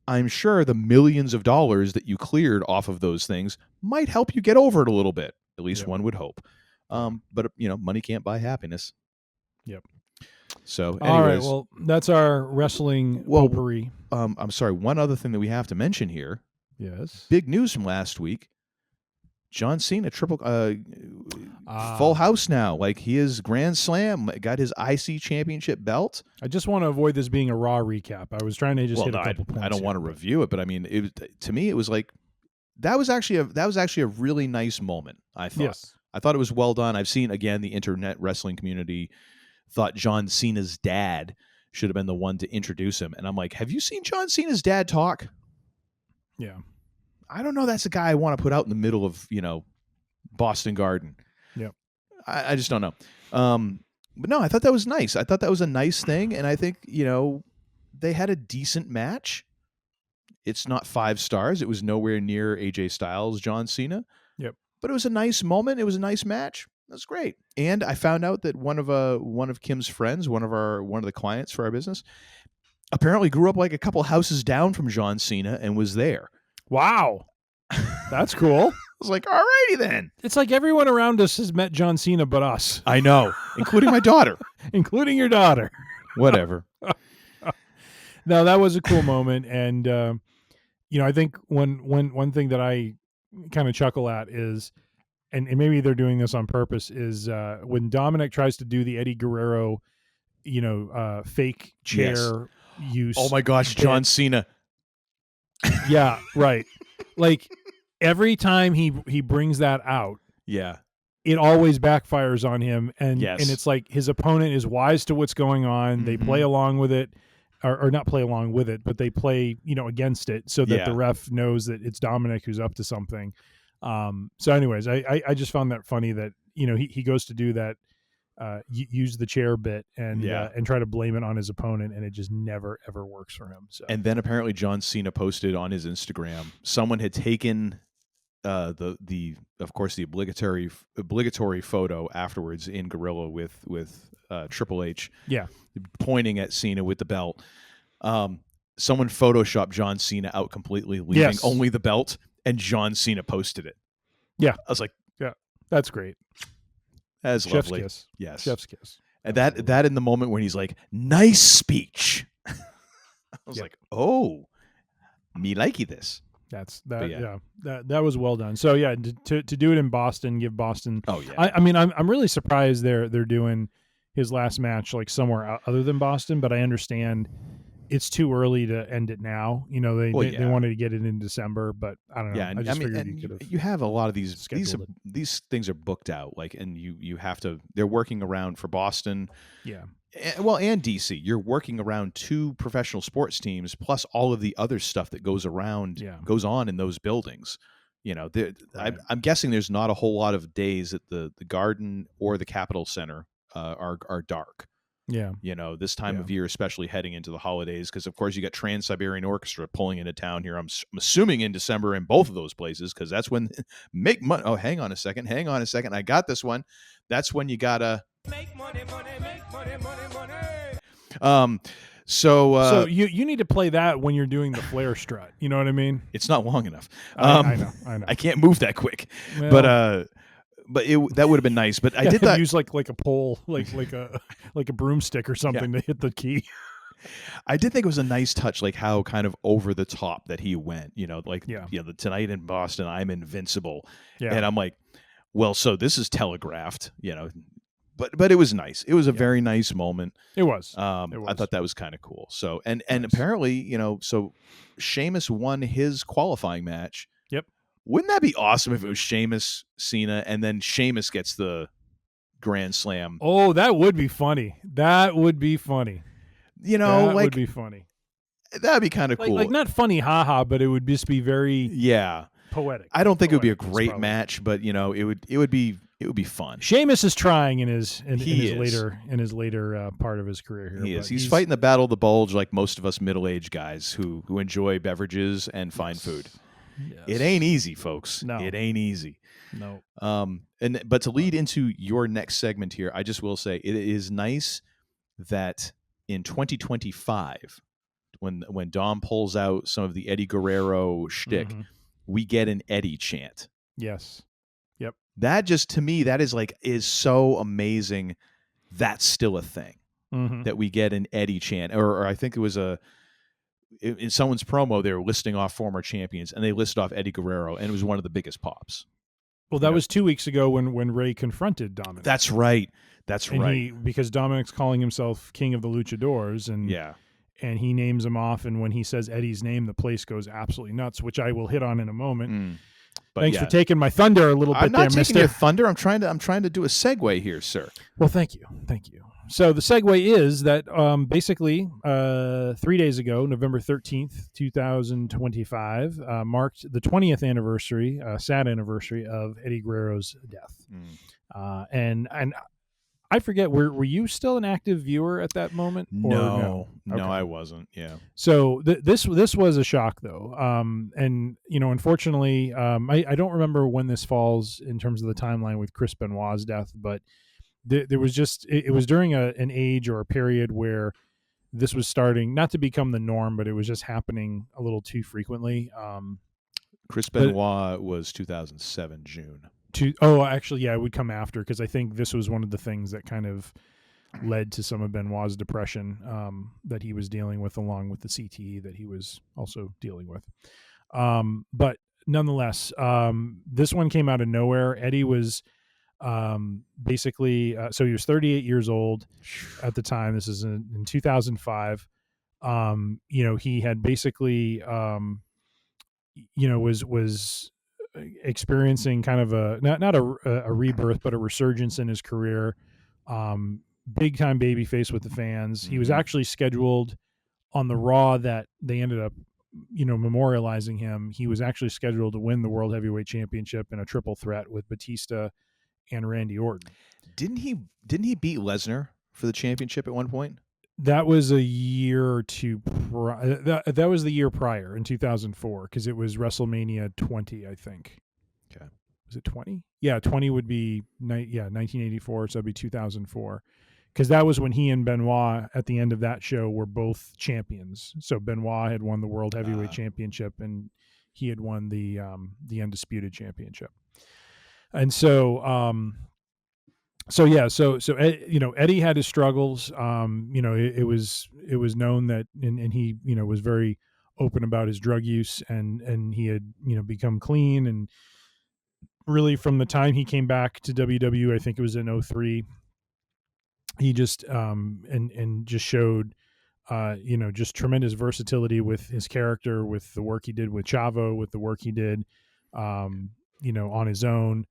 I'm sure the millions of dollars that you cleared off of those things might help you get over it a little bit. At least one would hope. But money can't buy happiness. Yep. So, All right. anyways, Well, that's our wrestling potpourri. I'm sorry. One other thing that we have to mention here. Yes. Big news from last week. John Cena full house now. Like he is Grand Slam, got his IC championship belt. I just want to avoid this being a Raw recap. I was trying to just hit a couple points. I don't want to review it, but I mean, to me, it was like that was actually a really nice moment. I thought. Yes. I thought it was well done. I've seen again the internet wrestling community thought John Cena's dad should have been the one to introduce him, and I'm like, have you seen John Cena's dad talk? Yeah. I don't know. That's a guy I want to put out in the middle of, Boston Garden. Yep. I just don't know. But no, I thought that was nice. I thought that was a nice thing. And I think, they had a decent match. It's not 5 stars. It was nowhere near AJ Styles, John Cena. Yep. But it was a nice moment. It was a nice match. That's great. And I found out that one of Kim's friends, one of the clients for our business, apparently grew up like a couple houses down from John Cena and was there. Wow. That's cool. I was like, all righty then. It's like everyone around us has met John Cena but us. I know, including my daughter. Including your daughter. Whatever. No, that was a cool moment. And, I think one thing that I kind of chuckle at is, and maybe they're doing this on purpose, is when Dominic tries to do the Eddie Guerrero, fake chair use. Oh my gosh, John Cena. Yeah, right. Like every time he brings that out, yeah, it always backfires on him, and yes. and it's like his opponent is wise to what's going on. Mm-hmm. They play along with it, or not play along with it, but they play against it, so that the ref knows that it's Dominic who's up to something. So, anyways, I just found that funny that he goes to do that. Use the chair bit and try to blame it on his opponent, and it just never ever works for him. So, and then apparently John Cena posted on his Instagram someone had taken the obligatory photo afterwards in Gorilla with Triple H, pointing at Cena with the belt. Someone photoshopped John Cena out completely, leaving only the belt, and John Cena posted it. Yeah, I was like, that's great. That's Chef's lovely. kiss. Yes. Chef's kiss. And that in the moment when he's like, nice speech. I was like, oh, me likey this. That's that. That was well done. So to do it in Boston, give Boston. Oh yeah. I mean, I'm really surprised they're doing his last match like somewhere other than Boston, but I understand it's too early to end it now. They wanted to get it in December, but I don't know. Yeah, I just figured you could have. You have a lot of these things are booked out, like, and you have to. They're working around for Boston. Yeah. Well, and DC, you're working around 2 professional sports teams plus all of the other stuff that goes on in those buildings. Right. I'm guessing there's not a whole lot of days that the Garden or the Capitol Center are dark. Yeah. This time of year, especially heading into the holidays, because of course you got Trans-Siberian Orchestra pulling into town here. I'm assuming in December in both of those places, because that's when make money. Oh, hang on a second. I got this one. That's when you gotta make money. So you need to play that when you're doing the flare strut. You know what I mean? It's not long enough. I know. I can't move that quick. Well, but that would have been nice. But I did that. Use like a pole, like a broomstick or something to hit the key. I did think it was a nice touch, like how kind of over the top that he went. The tonight in Boston, I'm invincible. Yeah. And I'm like, well, so this is telegraphed. But it was nice. It was a very nice moment. It was. I thought that was kind of cool. So and apparently, so Sheamus won his qualifying match. Yep. Wouldn't that be awesome if it was Sheamus, Cena, and then Sheamus gets the Grand Slam? Oh, that would be funny. That would be funny. That would be funny. That'd be kind of cool. Like not funny, haha, but it would just be very poetic. I don't think it would be a great match, but it would be fun. Sheamus is trying in his later part of his career here. He is. He's fighting the battle of the bulge like most of us middle-aged guys who enjoy beverages and fine food. Yes. It ain't easy, folks. No. It ain't easy. No. But to lead into your next segment here, I just will say it is nice that in 2025, when Dom pulls out some of the Eddie Guerrero shtick, we get an Eddie chant. Yes. Yep. That just, to me, that is so amazing. That's still a thing. that we get an Eddie chant, or I think it was in someone's promo, they were listing off former champions, and they listed off Eddie Guerrero, and it was one of the biggest pops. Well, that was 2 weeks ago when Ray confronted Dominic. That's right. Because Dominic's calling himself King of the Luchadors, and he names him off, and when he says Eddie's name, the place goes absolutely nuts, which I will hit on in a moment. Thanks for taking my thunder a little bit there, mister. I'm not taking your thunder. I'm trying to do a segue here, sir. Well, thank you. So the segue is that basically 3 days ago, November 13th, 2025, marked the 20th anniversary, sad anniversary of Eddie Guerrero's death. And I forget, were you still an active viewer at that moment? No, Okay. I wasn't. Yeah. So this was a shock, though. And, unfortunately, I don't remember when this falls in terms of the timeline with Chris Benoit's death, but there was just, it was during an age or a period where this was starting not to become the norm, but it was just happening a little too frequently. Chris Benoit was 2007 June. Actually, yeah, it would come after, because I think this was one of the things that kind of led to some of Benoit's depression that he was dealing with, along with the CTE that he was also dealing with. But nonetheless, this one came out of nowhere. Eddie was basically, so he was 38 years old at the time. This is in 2005. He had basically, was experiencing kind of a not a rebirth, but a resurgence in his career. Big time babyface with the fans. He was actually scheduled on the Raw that they ended up, memorializing him. He was actually scheduled to win the World Heavyweight Championship in a triple threat with Batista and Randy Orton. Didn't he beat Lesnar for the championship at one point? That was a year or two. That was the year prior, in 2004, because it was WrestleMania 20, I think. Okay. Was it 20? Yeah, 20 would be 1984, so that'd be 2004. Because that was when he and Benoit, at the end of that show, were both champions. So Benoit had won the World Heavyweight Championship, and he had won the Undisputed Championship. And so, Eddie had his struggles. It was known that, and he, was very open about his drug use, and he had, become clean. And really, from the time he came back to WWE, I think it was in 2003, he just, and just showed, just tremendous versatility with his character, with the work he did with Chavo, with the work he did, on his own.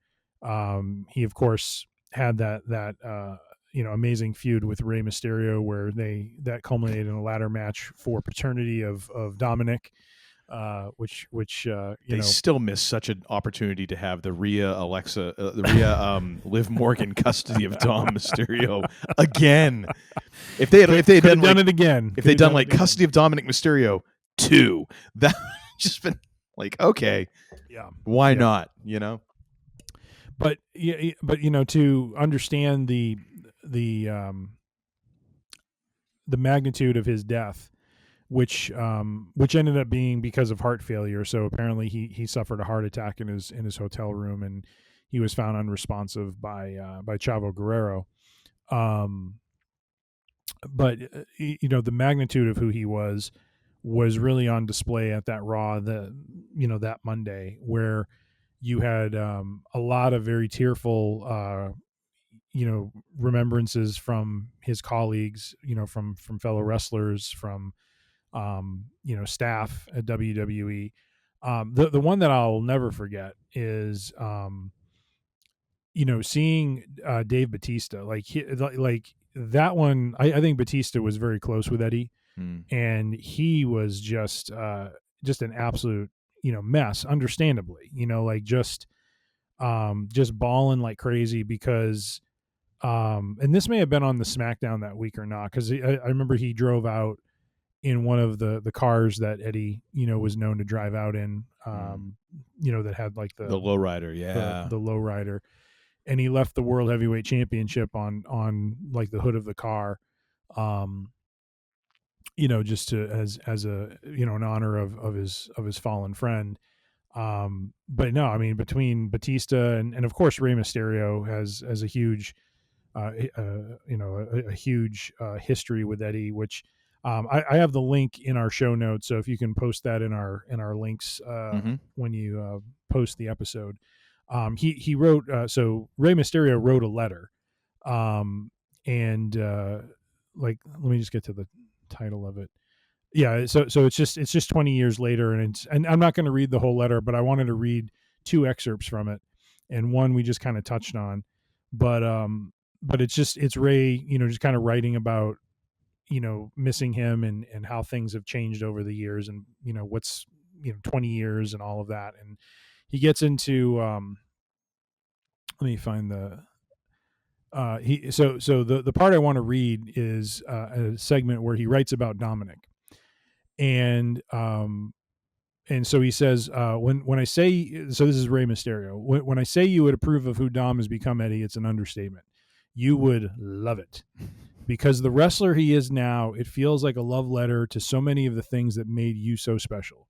He, of course, had that amazing feud with Rey Mysterio, where that culminated in a ladder match for paternity of Dominic, which they still miss such an opportunity to have the Rhea Liv Morgan custody of Dom Mysterio again. If they had done it again, if they'd done like custody of Dominic Mysterio 2, that just been like, okay, yeah, why not? But to understand the magnitude of his death, which ended up being because of heart failure. So apparently he suffered a heart attack in his hotel room, and he was found unresponsive by Chavo Guerrero. But the magnitude of who he was really on display at that Raw that Monday, where you had a lot of very tearful, remembrances from his colleagues, from fellow wrestlers, from, staff at WWE. The one that I'll never forget is, seeing Dave Batista. Like that one, I think Batista was very close with Eddie, and he was just an absolute, mess, understandably, just bawling like crazy because, and this may have been on the SmackDown that week or not, because I remember he drove out in one of the cars that Eddie, was known to drive out in, that had like the lowrider, the lowrider, and he left the World Heavyweight Championship on like the hood of the car, just to as a an honor of his fallen friend. But no, I mean, between Batista and of course Rey Mysterio has a huge a huge history with Eddie, which I have the link in our show notes. So if you can post that in our links when you post the episode. He wrote, so Rey Mysterio wrote a letter. Let me just get to the title of it. Yeah. So it's just 20 years later, and I'm not going to read the whole letter, but I wanted to read 2 excerpts from it. And one we just kind of touched on, but it's Ray, just kind of writing about, missing him and how things have changed over the years, and, what's, 20 years and all of that. And he gets into, let me find the, the part I want to read is a segment where he writes about Dominic. And so he says, when I say, so this is Rey Mysterio, when I say you would approve of who Dom has become, Eddie, it's an understatement. You would love it. Because the wrestler he is now, it feels like a love letter to so many of the things that made you so special.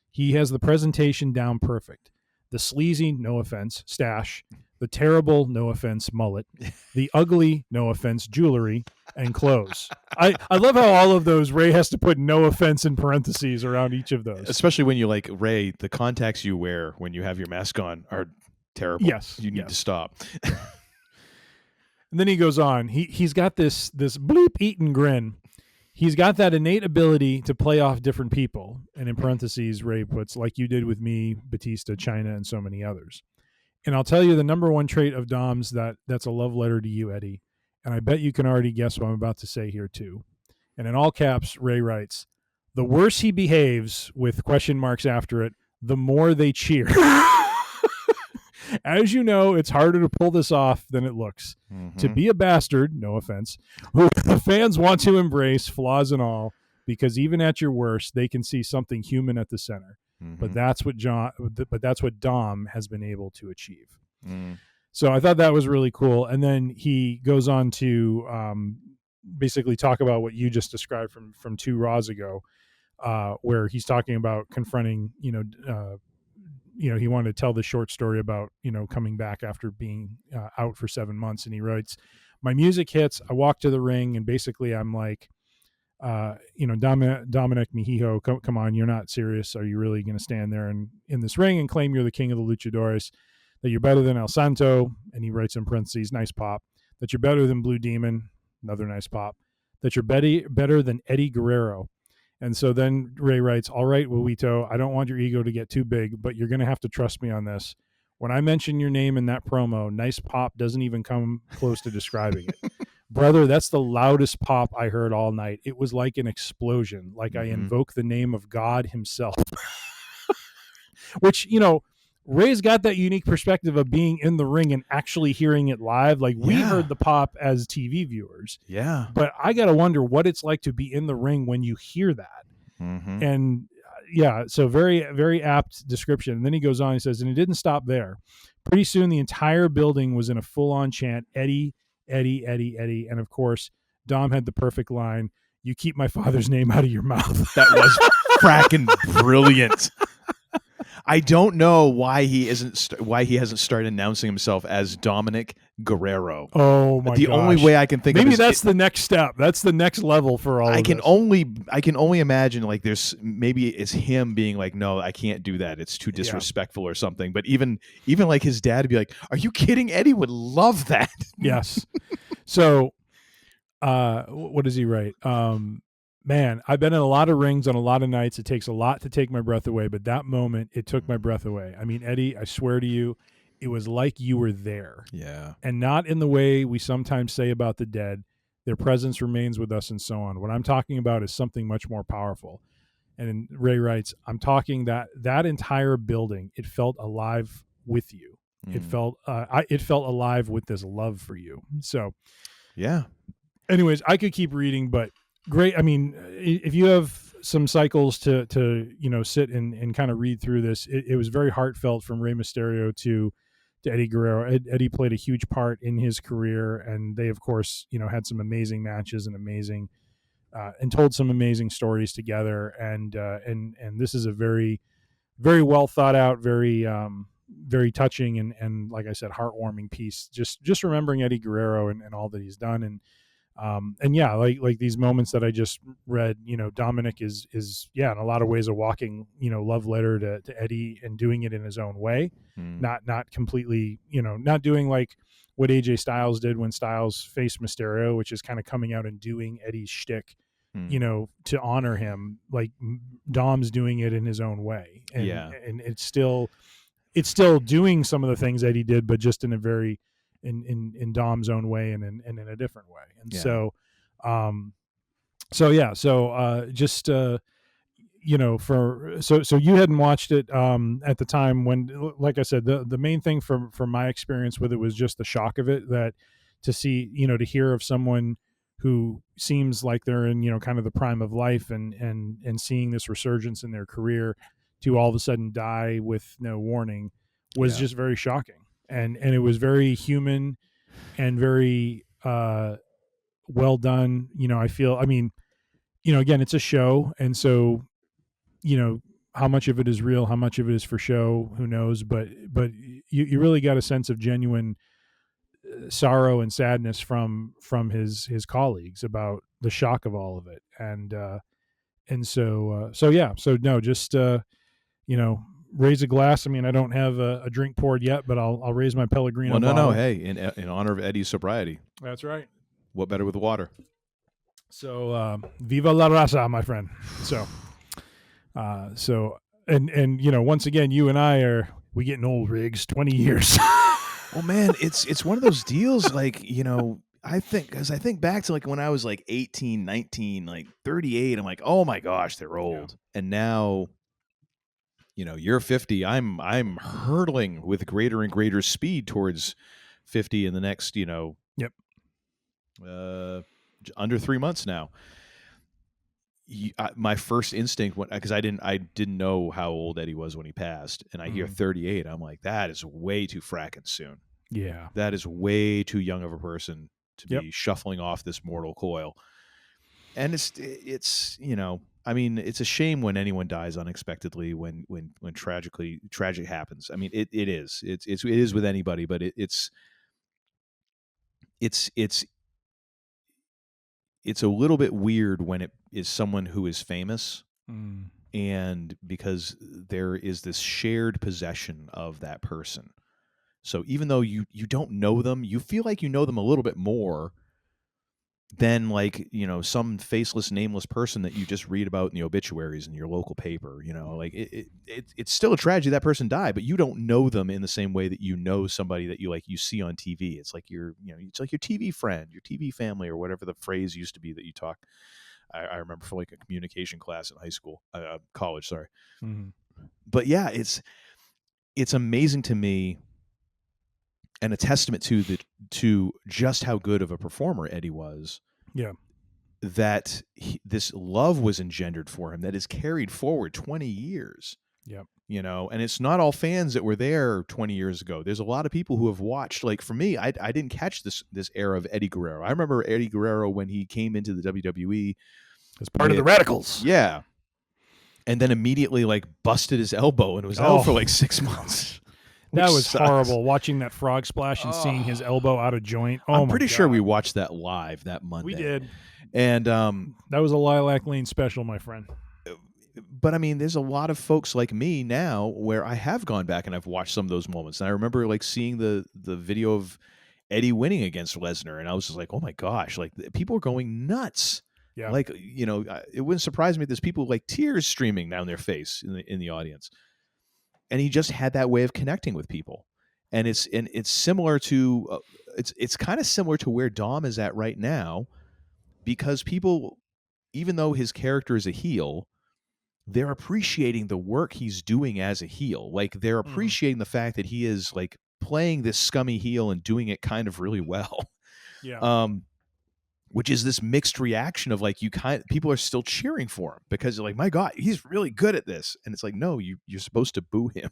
He has the presentation down perfect. The sleazy, no offense, stash. The terrible, no offense, mullet. The ugly, no offense, jewelry and clothes. I love how all of those, Ray has to put no offense in parentheses around each of those. Especially when you like, Ray, the contacts you wear when you have your mask on are terrible. Yes. You need to stop. And then he goes on. He's got this bleep eaten grin. He's got that innate ability to play off different people. And in parentheses, Ray puts, like you did with me, Batista, China, and so many others. And I'll tell you the number one trait of Dom's that's a love letter to you, Eddie. And I bet you can already guess what I'm about to say here too. And in all caps, Ray writes, the worse he behaves, with question marks after it, the more they cheer. As you know, it's harder to pull this off than it looks. Mm-hmm. To be a bastard, no offense, who the fans want to embrace, flaws and all, because even at your worst, they can see something human at the center. Mm-hmm. But that's what Dom has been able to achieve. Mm. So I thought that was really cool. And then he goes on to basically talk about what you just described from 2 Raws ago, where he's talking about confronting, he wanted to tell the short story about, coming back after being out for 7 months. And he writes, my music hits, I walk to the ring, and basically I'm like, Dominic Mijijo, come on, you're not serious. Are you really going to stand there and in this ring and claim you're the king of the luchadores, that you're better than El Santo? And he writes in parentheses, nice pop, that you're better than Blue Demon, another nice pop, that you're better than Eddie Guerrero. And so then Ray writes, all right, Wawito, I don't want your ego to get too big, but you're going to have to trust me on this. When I mention your name in that promo, nice pop doesn't even come close to describing it. Brother, that's the loudest pop I heard all night. It was like an explosion, like I invoke the name of God himself. Which, Ray's got that unique perspective of being in the ring and actually hearing it live. Like we heard the pop as TV viewers. Yeah. But I got to wonder what it's like to be in the ring when you hear that. Mm-hmm. And so very, very apt description. And then he goes on, he says, and it didn't stop there. Pretty soon the entire building was in a full-on chant, Eddie, Eddie, Eddie, Eddie. And of course, Dom had the perfect line, you keep my father's name out of your mouth. That was fracking brilliant. I don't know why he hasn't started announcing himself as Dominic Guerrero. Oh my! The only way I can think maybe of that's the next step. That's the next level for all. I can only imagine like there's maybe it's him being like, no, I can't do that. It's too disrespectful or something. But even like his dad would be like, are you kidding? Eddie would love that. Yes. So, what does he write? Man, I've been in a lot of rings on a lot of nights. It takes a lot to take my breath away, but that moment, it took my breath away. I mean, Eddie, I swear to you, it was like you were there. Yeah. And not in the way we sometimes say about the dead. Their presence remains with us and so on. What I'm talking about is something much more powerful. And Ray writes, I'm talking that entire building, it felt alive with you. It felt alive with this love for you. So, yeah. Anyways, I could keep reading, but great. I mean, if you have some cycles to sit and kind of read through this, it was very heartfelt from Rey Mysterio to Eddie Guerrero. Eddie played a huge part in his career, and they, of course, had some amazing matches and and told some amazing stories together. And this is a very, very well thought out, very very touching and like I said, heartwarming piece. Just remembering Eddie Guerrero and all that he's done, and yeah, like these moments that I just read, Dominic is in a lot of ways a walking, love letter to Eddie, and doing it in his own way, not completely, not doing like what AJ Styles did when Styles faced Mysterio, which is kind of coming out and doing Eddie's shtick, to honor him. Like Dom's doing it in his own way, and it's still doing some of the things Eddie did, but just in a very in Dom's own way and in a different way. And so you hadn't watched it at the time when, like I said, the main thing from my experience with it was just the shock of it, that to see, to hear of someone who seems like they're in, kind of the prime of life and seeing this resurgence in their career to all of a sudden die with no warning was just very shocking. And it was very human and very well done. Again, it's a show. And so, how much of it is real, how much of it is for show, who knows? But you really got a sense of genuine sorrow and sadness from his colleagues about the shock of all of it. Raise a glass. I mean, I don't have a drink poured yet, but I'll raise my Pellegrino. Well, bottle. Hey, in honor of Eddie's sobriety. That's right. What better with water? So, viva la raza, my friend. So, once again, you and I we getting old, Riggs, 20 years. Well, man, it's one of those deals, like, I think back to like when I was like 18, 19, like 38, I'm like, oh my gosh, they're old. Yeah. And now, you're 50. I'm hurtling with greater and greater speed towards 50 in the next, under 3 months now. My first instinct, because I didn't know how old Eddie was when he passed, and I hear 38, I'm like, that is way too fracking soon. Yeah, that is way too young of a person to be shuffling off this mortal coil. And it's I mean, it's a shame when anyone dies unexpectedly, when tragic happens. I mean, it is with anybody, but it's a little bit weird when it is someone who is famous, and because there is this shared possession of that person. So even though you don't know them, you feel like you know them a little bit more than like, some faceless, nameless person that you just read about in the obituaries in your local paper. Like it's still a tragedy that person died, but you don't know them in the same way that you know somebody that you see on TV. It's like it's like your TV friend, your TV family, or whatever the phrase used to be that you talk. I remember for like a communication class in college, sorry. Mm-hmm. But yeah, it's amazing to me, and a testament to just how good of a performer Eddie was. Yeah. That this love was engendered for him that is carried forward 20 years. Yep. And it's not all fans that were there 20 years ago. There's a lot of people who have watched. Like for me, I didn't catch this era of Eddie Guerrero. I remember Eddie Guerrero when he came into the WWE as part of the Radicals. Yeah. And then immediately like busted his elbow and was out for like 6 months. That was horrible, watching that frog splash and seeing his elbow out of joint. I'm pretty sure we watched that live that Monday. We did. And that was a Lilac Lane special, my friend. But I mean, there's a lot of folks like me now where I have gone back and I've watched some of those moments. And I remember like seeing the video of Eddie winning against Lesnar, and I was just like, oh my gosh, like people are going nuts. Yeah. Like, it wouldn't surprise me if there's people like tears streaming down their face in the audience. And he just had that way of connecting with people, and it's similar to it's kind of similar to where Dom is at right now, because people, even though his character is a heel, they're appreciating the work he's doing as a heel. Like they're appreciating the fact that he is like playing this scummy heel and doing it kind of really well. Yeah. Which is this mixed reaction of like people are still cheering for him because they're like, my God, he's really good at this. And it's like, no, you're supposed to boo him.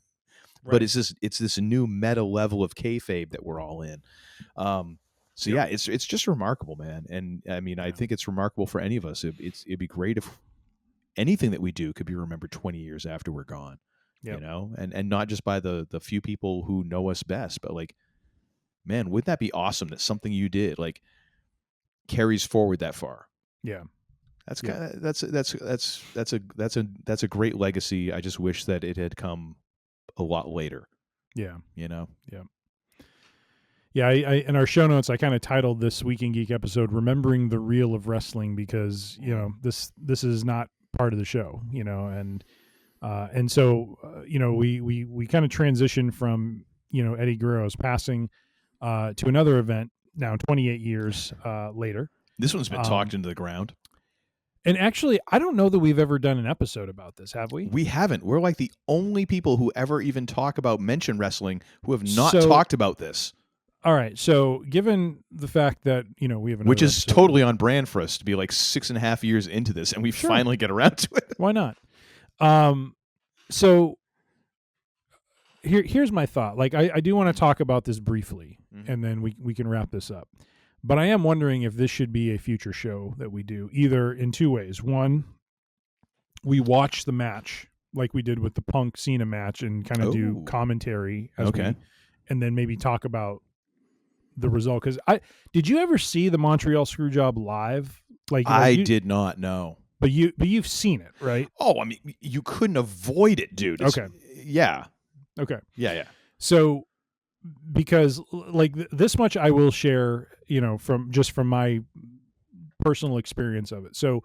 Right. But it's this new meta level of kayfabe that we're all in. Yeah, it's just remarkable, man. And I mean, I think it's remarkable for any of us. It'd be great if anything that we do could be remembered 20 years after we're gone. Yep. you know, and not just by the few people who know us best, but like, man, wouldn't that be awesome that something you did like carries forward that far? Yeah. That's Yeah. kind of that's a great legacy. I just wish that it had come a lot later. Yeah. You know. Yeah, I in our show notes, I kind of titled this Week in Geek episode "Remembering the Reel of Wrestling" because this is not part of the show, and so we kind of transitioned from Eddie Guerrero's passing to another event now 28 years later. This one's been talked into the ground. And actually, I don't know that we've ever done an episode about this, have we? We haven't. We're like the only people who ever even mention wrestling who have not talked about this. All right. So given the fact that, we have which is totally on brand for us to be like 6.5 years into this and we finally get around to it. Why not? So here's my thought. Like, I do want to talk about this briefly, and then we can wrap this up. But I am wondering if this should be a future show that we do, either in two ways. One, we watch the match like we did with the Punk Cena match and kind of do commentary and then maybe talk about the result. Because did you ever see the Montreal Screwjob live? Like I did not know. But you've seen it, right? Oh, I mean, you couldn't avoid it, dude. Okay. Yeah. Okay. Yeah. So, because like this much I will share, from my personal experience of it. So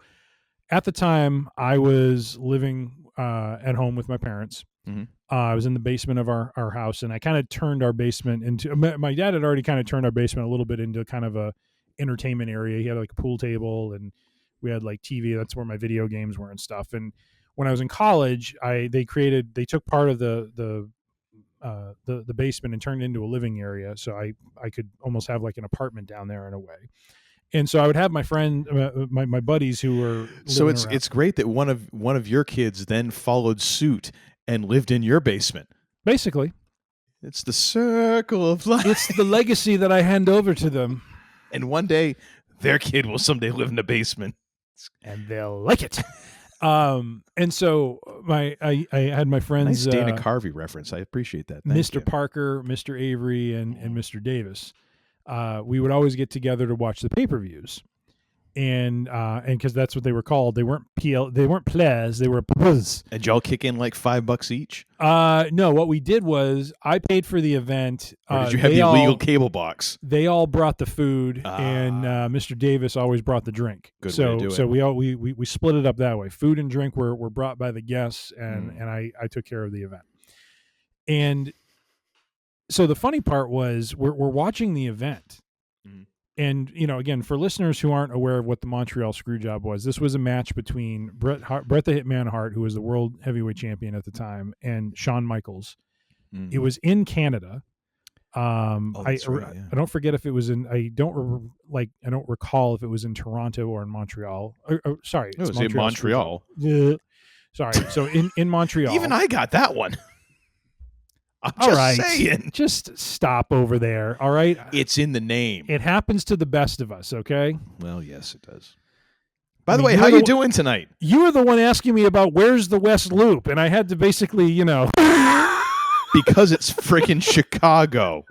at the time I was living at home with my parents. I was in the basement of our house, and I kind of turned our basement into, my dad had already kind of turned our basement a little bit into kind of a entertainment area. He had like a pool table, and we had like TV. That's where my video games were and stuff. And when I was in college, they took part of the basement and turned it into a living area, so I could almost have like an apartment down there in a way. And so I would have my friend, my buddies who were. So it's great that one of your kids then followed suit and lived in your basement. Basically, it's the circle of life. It's the legacy that I hand over to them. And one day, their kid will someday live in a basement, and they'll like it. And so I had my friends. Nice Dana Carvey reference. I appreciate that. Thank Mr. you. Parker, Mr. Avery, and Mr. Davis. We would always get together to watch the pay-per-views, and because that's what they were called. They weren't plays, they were puz. And y'all kick in like $5 each? No, what we did was I paid for the event. Or did you have the illegal cable box? They all brought the food, and Mr. Davis always brought the drink. Good way to do it. So we split it up that way. Food and drink were brought by the guests, and I took care of the event. And so the funny part was we're watching the event. And, again, for listeners who aren't aware of what the Montreal Screwjob was, this was a match between Bret the Hitman Hart, who was the world heavyweight champion at the time, and Shawn Michaels. It was in Canada. I don't forget if it was in. I don't recall if it was in Toronto or in Montreal. Sorry, it was in Montreal. Sorry, so in Montreal. Even I got that one. I'm all just right, saying. Just stop over there. All right, it's in the name. It happens to the best of us. Okay. Well, yes, it does. By the way, how you doing tonight? You were the one asking me about where's the West Loop, and I had to basically, because it's freaking Chicago.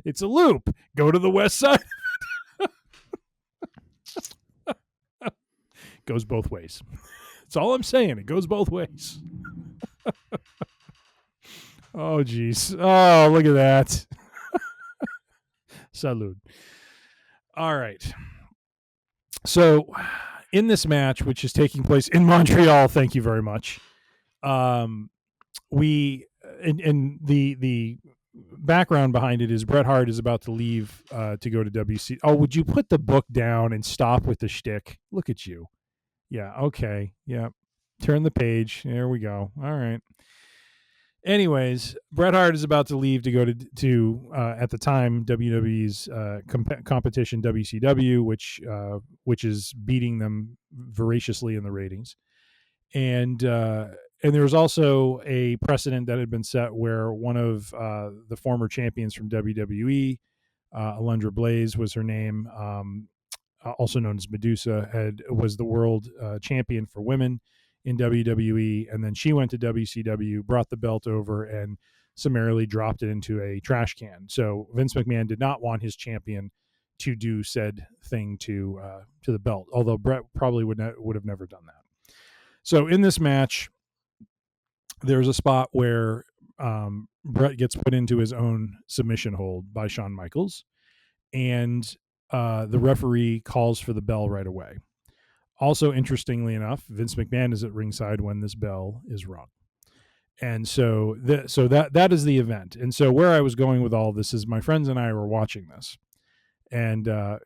It's a loop. Go to the west side. Goes both ways. That's all I'm saying. It goes both ways. Oh, geez. Oh, look at that. Salud. All right. So, in this match, which is taking place in Montreal, thank you very much. The background behind it is Bret Hart is about to leave to go to WC. Oh, would you put the book down and stop with the shtick? Look at you. Yeah. Okay. Yeah. Turn the page. There we go. All right. Anyways, Bret Hart is about to leave to go to at the time WWE's competition WCW, which is beating them voraciously in the ratings, and there was also a precedent that had been set where one of the former champions from WWE, Alundra Blaze was her name, also known as Medusa, was the world champion for women in WWE, and then she went to WCW, brought the belt over, and summarily dropped it into a trash can. So Vince McMahon did not want his champion to do said thing to the belt, although Brett probably would have never done that. So in this match, there's a spot where Brett gets put into his own submission hold by Shawn Michaels, and the referee calls for the bell right away. Also, interestingly enough, Vince McMahon is at ringside when this bell is rung. And so that is the event. And so where I was going with all this is my friends and I were watching this. And are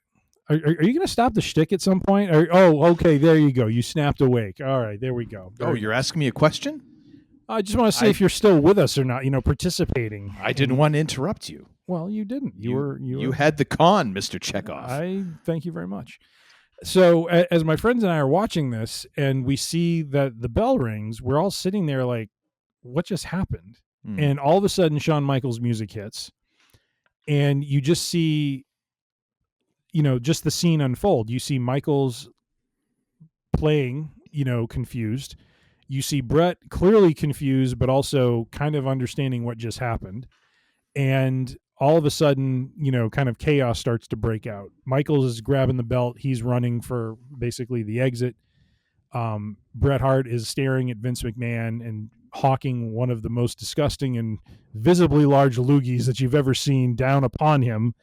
you going to stop the shtick at some point? Okay, there you go. You snapped awake. All right, there we go. You're asking me a question? I just want to see if you're still with us or not, participating. I didn't want to interrupt you. Well, you didn't. You had the con, Mr. Chekhov. I thank you very much. So as my friends and I are watching this and we see that the bell rings, we're all sitting there like, what just happened? And all of a sudden Shawn Michaels' music hits and you just see, just the scene unfold. You see Michaels playing, confused. You see Brett clearly confused, but also kind of understanding what just happened. And all of a sudden, kind of chaos starts to break out. Michaels is grabbing the belt. He's running for basically the exit. Bret Hart is staring at Vince McMahon and hawking one of the most disgusting and visibly large loogies that you've ever seen down upon him,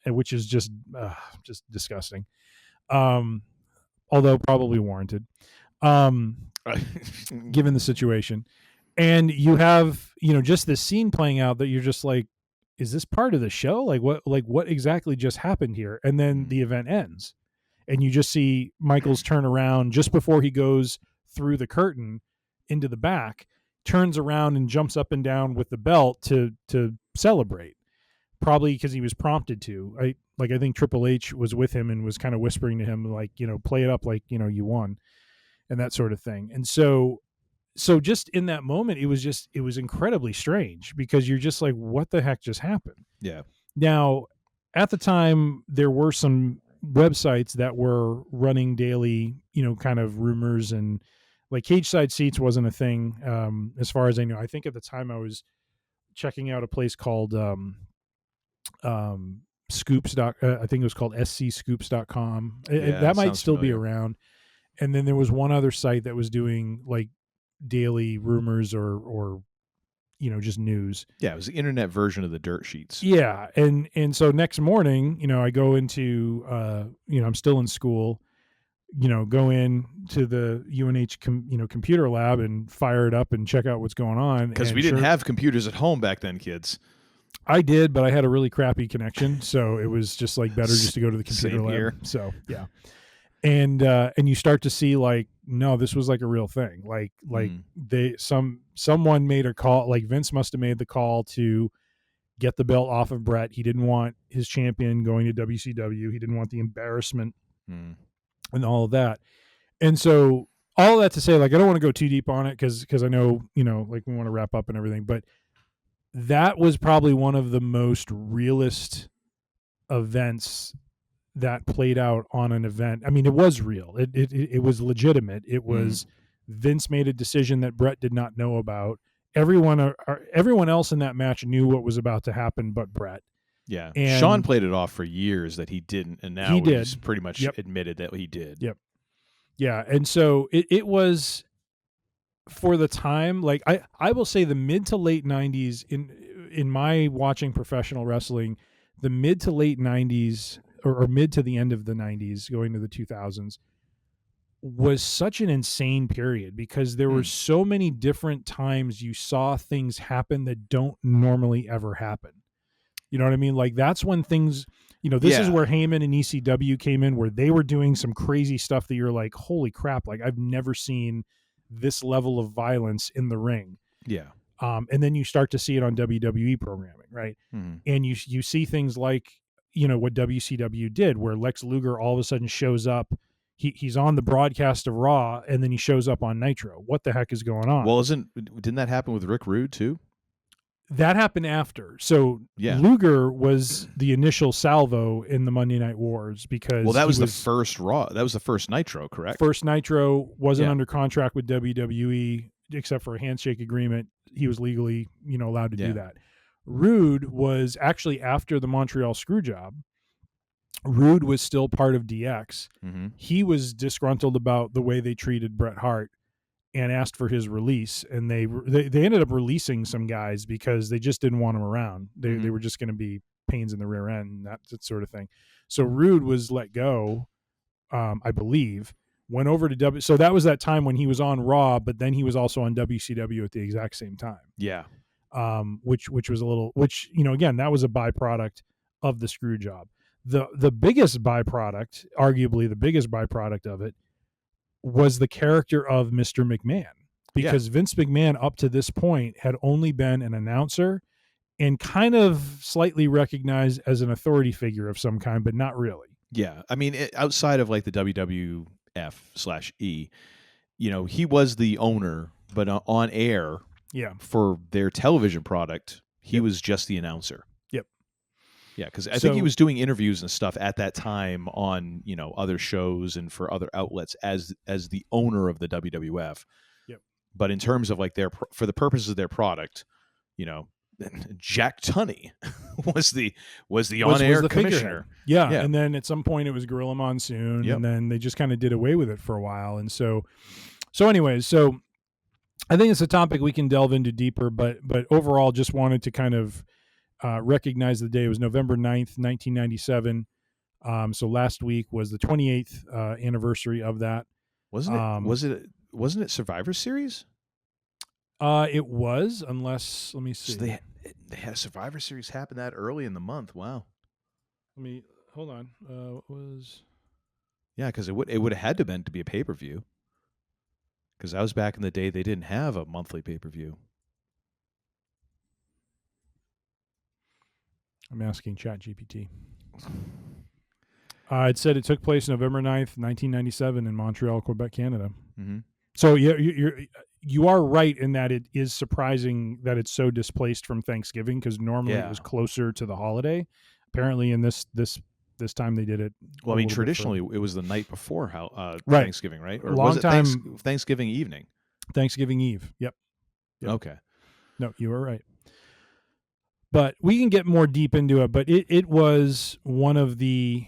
which is just disgusting. Although probably warranted, given the situation. And you have, just this scene playing out that you're just like, is this part of the show? Like what exactly just happened here? And then the event ends and you just see Michaels turn around just before he goes through the curtain into the back, turns around and jumps up and down with the belt to celebrate, probably because he was prompted to. I think Triple H was with him and was kind of whispering to him, like, play it up like, you won and that sort of thing. And so just in that moment, it was incredibly strange because you're just like, what the heck just happened? Yeah. Now, at the time, there were some websites that were running daily, kind of rumors, and like cage side seats wasn't a thing. As far as I know, I think at the time I was checking out a place called Scoops. I think it was called scscoops.com. That might still be around. And then there was one other site that was doing like daily rumors or just news. Yeah, it was the internet version of the dirt sheets. Yeah, and so next morning, I go into I'm still in school, go in to the UNH computer lab and fire it up and check out what's going on. Because we didn't have computers at home back then, kids. I did, but I had a really crappy connection, so it was just like better just to go to the computer lab. Here. So yeah. And you start to see like, no, this was like a real thing. Like someone made a call, like Vince must have made the call to get the belt off of Brett. He didn't want his champion going to WCW. He didn't want the embarrassment and all of that. And so all that to say, like, I don't want to go too deep on it because I know, like we want to wrap up and everything, but that was probably one of the most realist events that played out on an event. I mean, it was real. It was legitimate. It was Vince made a decision that Brett did not know about. Everyone else in that match knew what was about to happen, but Brett. Yeah, and Shawn played it off for years that he didn't, and now he's pretty much admitted that he did. Yep. Yeah, and so it was for the time. Like I will say, the mid to late '90s in my watching professional wrestling, the mid to late '90s. Or mid to the end of the 90s going to the 2000s was such an insane period because there were so many different times you saw things happen that don't normally ever happen. You know what I mean? Like that's when things, this is where Heyman and ECW came in, where they were doing some crazy stuff that you're like, holy crap, like I've never seen this level of violence in the ring. Yeah. And then you start to see it on WWE programming, right? And you see things like, what WCW did, where Lex Luger all of a sudden shows up. He's on the broadcast of Raw, and then he shows up on Nitro. What the heck is going on? Well, didn't that happen with Rick Rude too? that happened after. So Yeah. Luger was the initial salvo in the Monday Night Wars because Well, that he was the first Raw. That was the first Nitro, correct? first Nitro, wasn't Yeah. under contract with WWE except for a handshake agreement. He was legally, allowed to Yeah. do that. Rude was actually after the Montreal Screwjob. Rude was still part of DX. Mm-hmm. He was disgruntled about the way they treated Bret Hart and asked for his release. And they ended up releasing some guys because they just didn't want him around. They were just going to be pains in the rear end and that sort of thing. So Rude was let go, I believe, went over to So that was that time when he was on Raw, but then he was also on WCW at the exact same time. Yeah. Which was a little, again, that was a byproduct of the screw job. The biggest byproduct, arguably the biggest byproduct of it, was the character of Mr. McMahon, because Vince McMahon up to this point had only been an announcer and kind of slightly recognized as an authority figure of some kind, but not really. Yeah. I mean, outside of like the WWF/E, he was the owner, but on air for their television product, he was just the announcer. Yep. Yeah, because I think he was doing interviews and stuff at that time on other shows and for other outlets as the owner of the WWF. Yep. But in terms of like for the purposes of their product, Jack Tunney was the on-air commissioner. Yeah, and then at some point it was Gorilla Monsoon, and then they just kind of did away with it for a while. And so anyways, so I think it's a topic we can delve into deeper, but overall just wanted to kind of recognize the day. It was November 9th, 1997. So last week was the 28th anniversary of that. Wasn't it Survivor Series? It was, unless, let me see. So they had a Survivor Series happen that early in the month. Wow. Hold on. What was? Yeah, because it would have had to be a pay-per-view. Because that was back in the day they didn't have a monthly pay-per-view. I'm asking ChatGPT. It said it took place November 9th, 1997 in Montreal, Quebec, Canada. Mm-hmm. So you are right in that it is surprising that it's so displaced from Thanksgiving, because normally it was closer to the holiday. Apparently in this time they did it. Well, I mean, traditionally it was the night before right. Thanksgiving, right? Or Long was it time Thanksgiving evening? Thanksgiving Eve. Yep. Okay. No, you were right. But we can get more deep into it. But it was one of the,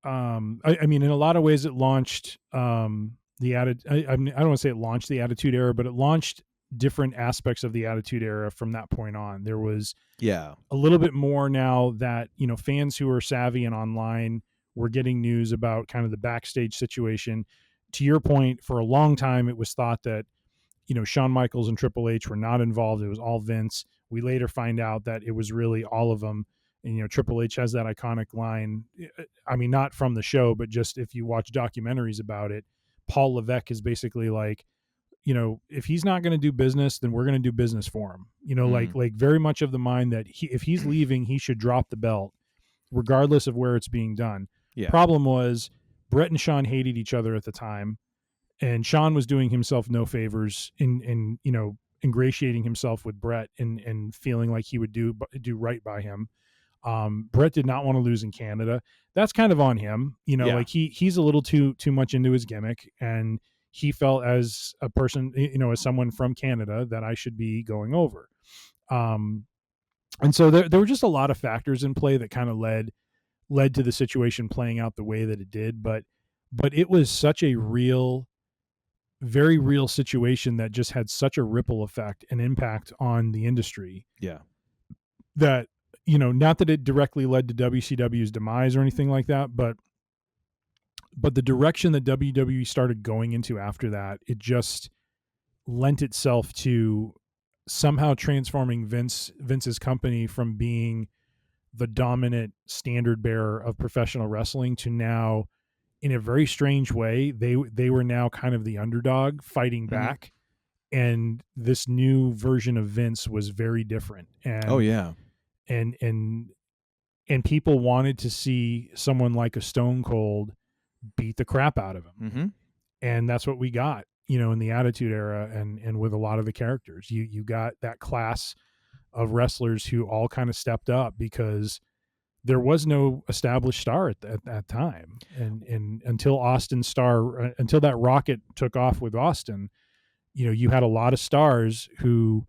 I mean, in a lot of ways, it launched the I don't want to say it launched the Attitude Era, but it launched different aspects of the Attitude Era from that point on. There was a little bit more now that fans who are savvy and online were getting news about kind of the backstage situation. To your point, for a long time, it was thought that Shawn Michaels and Triple H were not involved. It was all Vince. We later find out that it was really all of them. And, Triple H has that iconic line. I mean, not from the show, but just if you watch documentaries about it, Paul Levesque is basically like, if he's not going to do business, then we're going to do business for him. Like very much of the mind that if he's leaving, he should drop the belt regardless of where it's being done. Yeah. Problem was Bret and Shawn hated each other at the time. And Shawn was doing himself no favors in ingratiating himself with Bret and feeling like he would do right by him. Bret did not want to lose in Canada. That's kind of on him. Like he's a little too much into his gimmick, and he felt as a person, as someone from Canada, that I should be going over. And so there were just a lot of factors in play that kind of led to the situation playing out the way that it did. But it was such a very real situation that just had such a ripple effect and impact on the industry. Yeah. That, not that it directly led to WCW's demise or anything like that, but the direction that WWE started going into after that, it just lent itself to somehow transforming Vince's company from being the dominant standard bearer of professional wrestling to now, in a very strange way, they were now kind of the underdog fighting back. And this new version of Vince was very different. And and people wanted to see someone like a Stone Cold beat the crap out of him. Mm-hmm. And that's what we got, in the Attitude Era and with a lot of the characters. You got that class of wrestlers who all kind of stepped up because there was no established star at that time. And until until that rocket took off with Austin, you had a lot of stars who,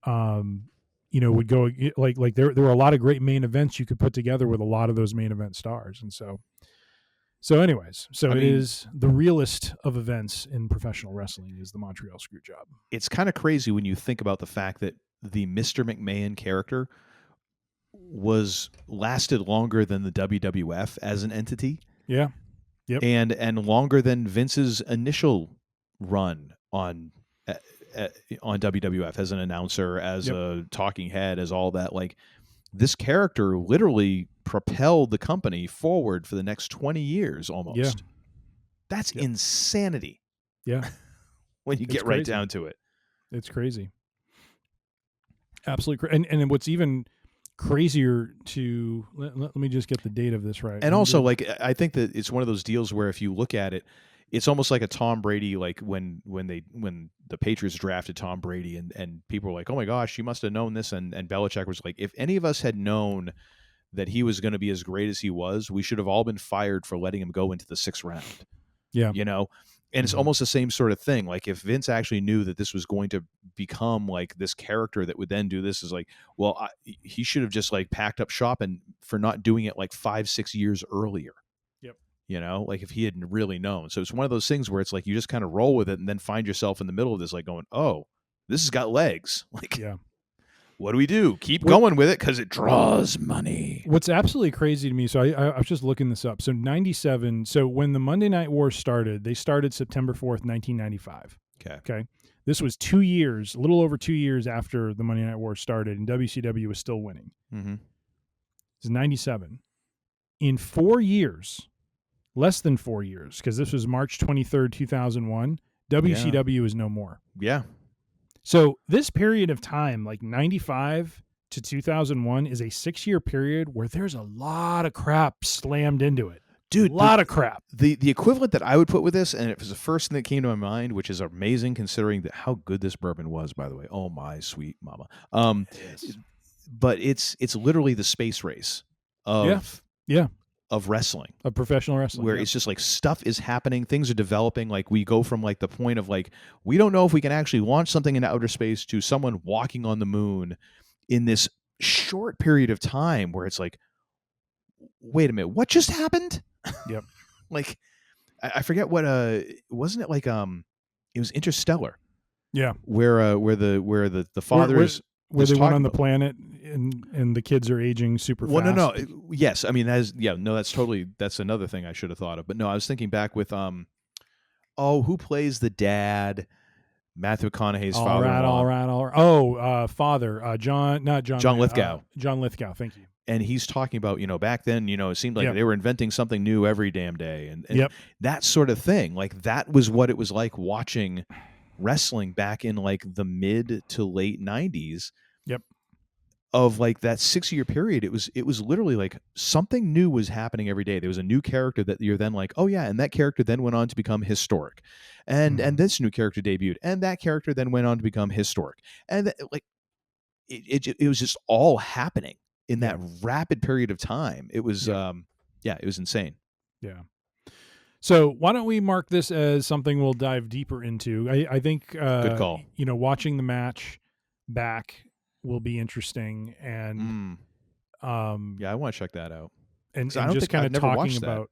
would go like there were a lot of great main events you could put together with a lot of those main event stars. And so anyways, it is the realest of events in professional wrestling is the Montreal Screwjob. It's kind of crazy when you think about the fact that the Mr. McMahon character lasted longer than the WWF as an entity. Yeah. Yep. And longer than Vince's initial run on WWF as an announcer, as a talking head, as all that. Like, this character literally propelled the company forward for the next 20 years almost. Yeah. That's insanity. Yeah. When you get right down to it. It's crazy. Absolutely. And what's even crazier to let me just get the date of this right. And also, like, I think that it's one of those deals where if you look at it, it's almost like a Tom Brady, like when the Patriots drafted Tom Brady and people were like, oh my gosh, you must have known this. And Belichick was like, if any of us had known that he was going to be as great as he was, we should have all been fired for letting him go into the 6th round. Yeah. And it's almost the same sort of thing. Like, if Vince actually knew that this was going to become like this character that would then do this, is like, well, he should have just like packed up shop and for not doing it like 5-6 years earlier. Yep. Like if he hadn't really known. So it's one of those things where it's like you just kind of roll with it and then find yourself in the middle of this, like going, oh, this has got legs. Like, what do we do? Keep going with it because it draws money. What's absolutely crazy to me, so I was just looking this up. So 97, so when the Monday Night Wars started, they started September 4th, 1995. Okay. This was 2 years, a little over 2 years after the Monday Night Wars started, and WCW was still winning. Mm-hmm. It's 97. In 4 years, less than 4 years, because this was March 23rd, 2001, WCW is no more. Yeah. So this period of time, like 95 to 2001, is a 6-year period where there's a lot of crap slammed into it. Dude, a lot of crap. The equivalent that I would put with this, and it was the first thing that came to my mind, which is amazing considering that how good this bourbon was, by the way. Oh my sweet mama. But it's literally the space race of wrestling, of professional wrestling, where it's just like stuff is happening, things are developing. Like, we go from like the point of like, we don't know if we can actually launch something into outer space, to someone walking on the moon in this short period of time where it's like, wait a minute, what just happened? Yep. Like, I forget what wasn't it like it was Interstellar. Yeah. Where the fathers where they went on the planet and the kids are aging super fast. Well, no. Yes, I mean, that's another thing I should have thought of. But no, I was thinking back with who plays the dad? Matthew McConaughey's father. All right. Father, John Lithgow. John Lithgow, thank you. And he's talking about, back then, it seemed like they were inventing something new every damn day. And that sort of thing. Like, that was what it was like watching wrestling back in like the mid to late 90s. Yep. Of like that 6-year period, it was literally like something new was happening every day. There was a new character that you're then like, oh yeah, and that character then went on to become historic, and this new character debuted, and that character then went on to become historic, and like it was just all happening in that rapid period of time. It was it was insane. Yeah. So why don't we mark this as something we'll dive deeper into? I think good call. Watching the match back will be interesting, and I want to check that out. And just kind of talking about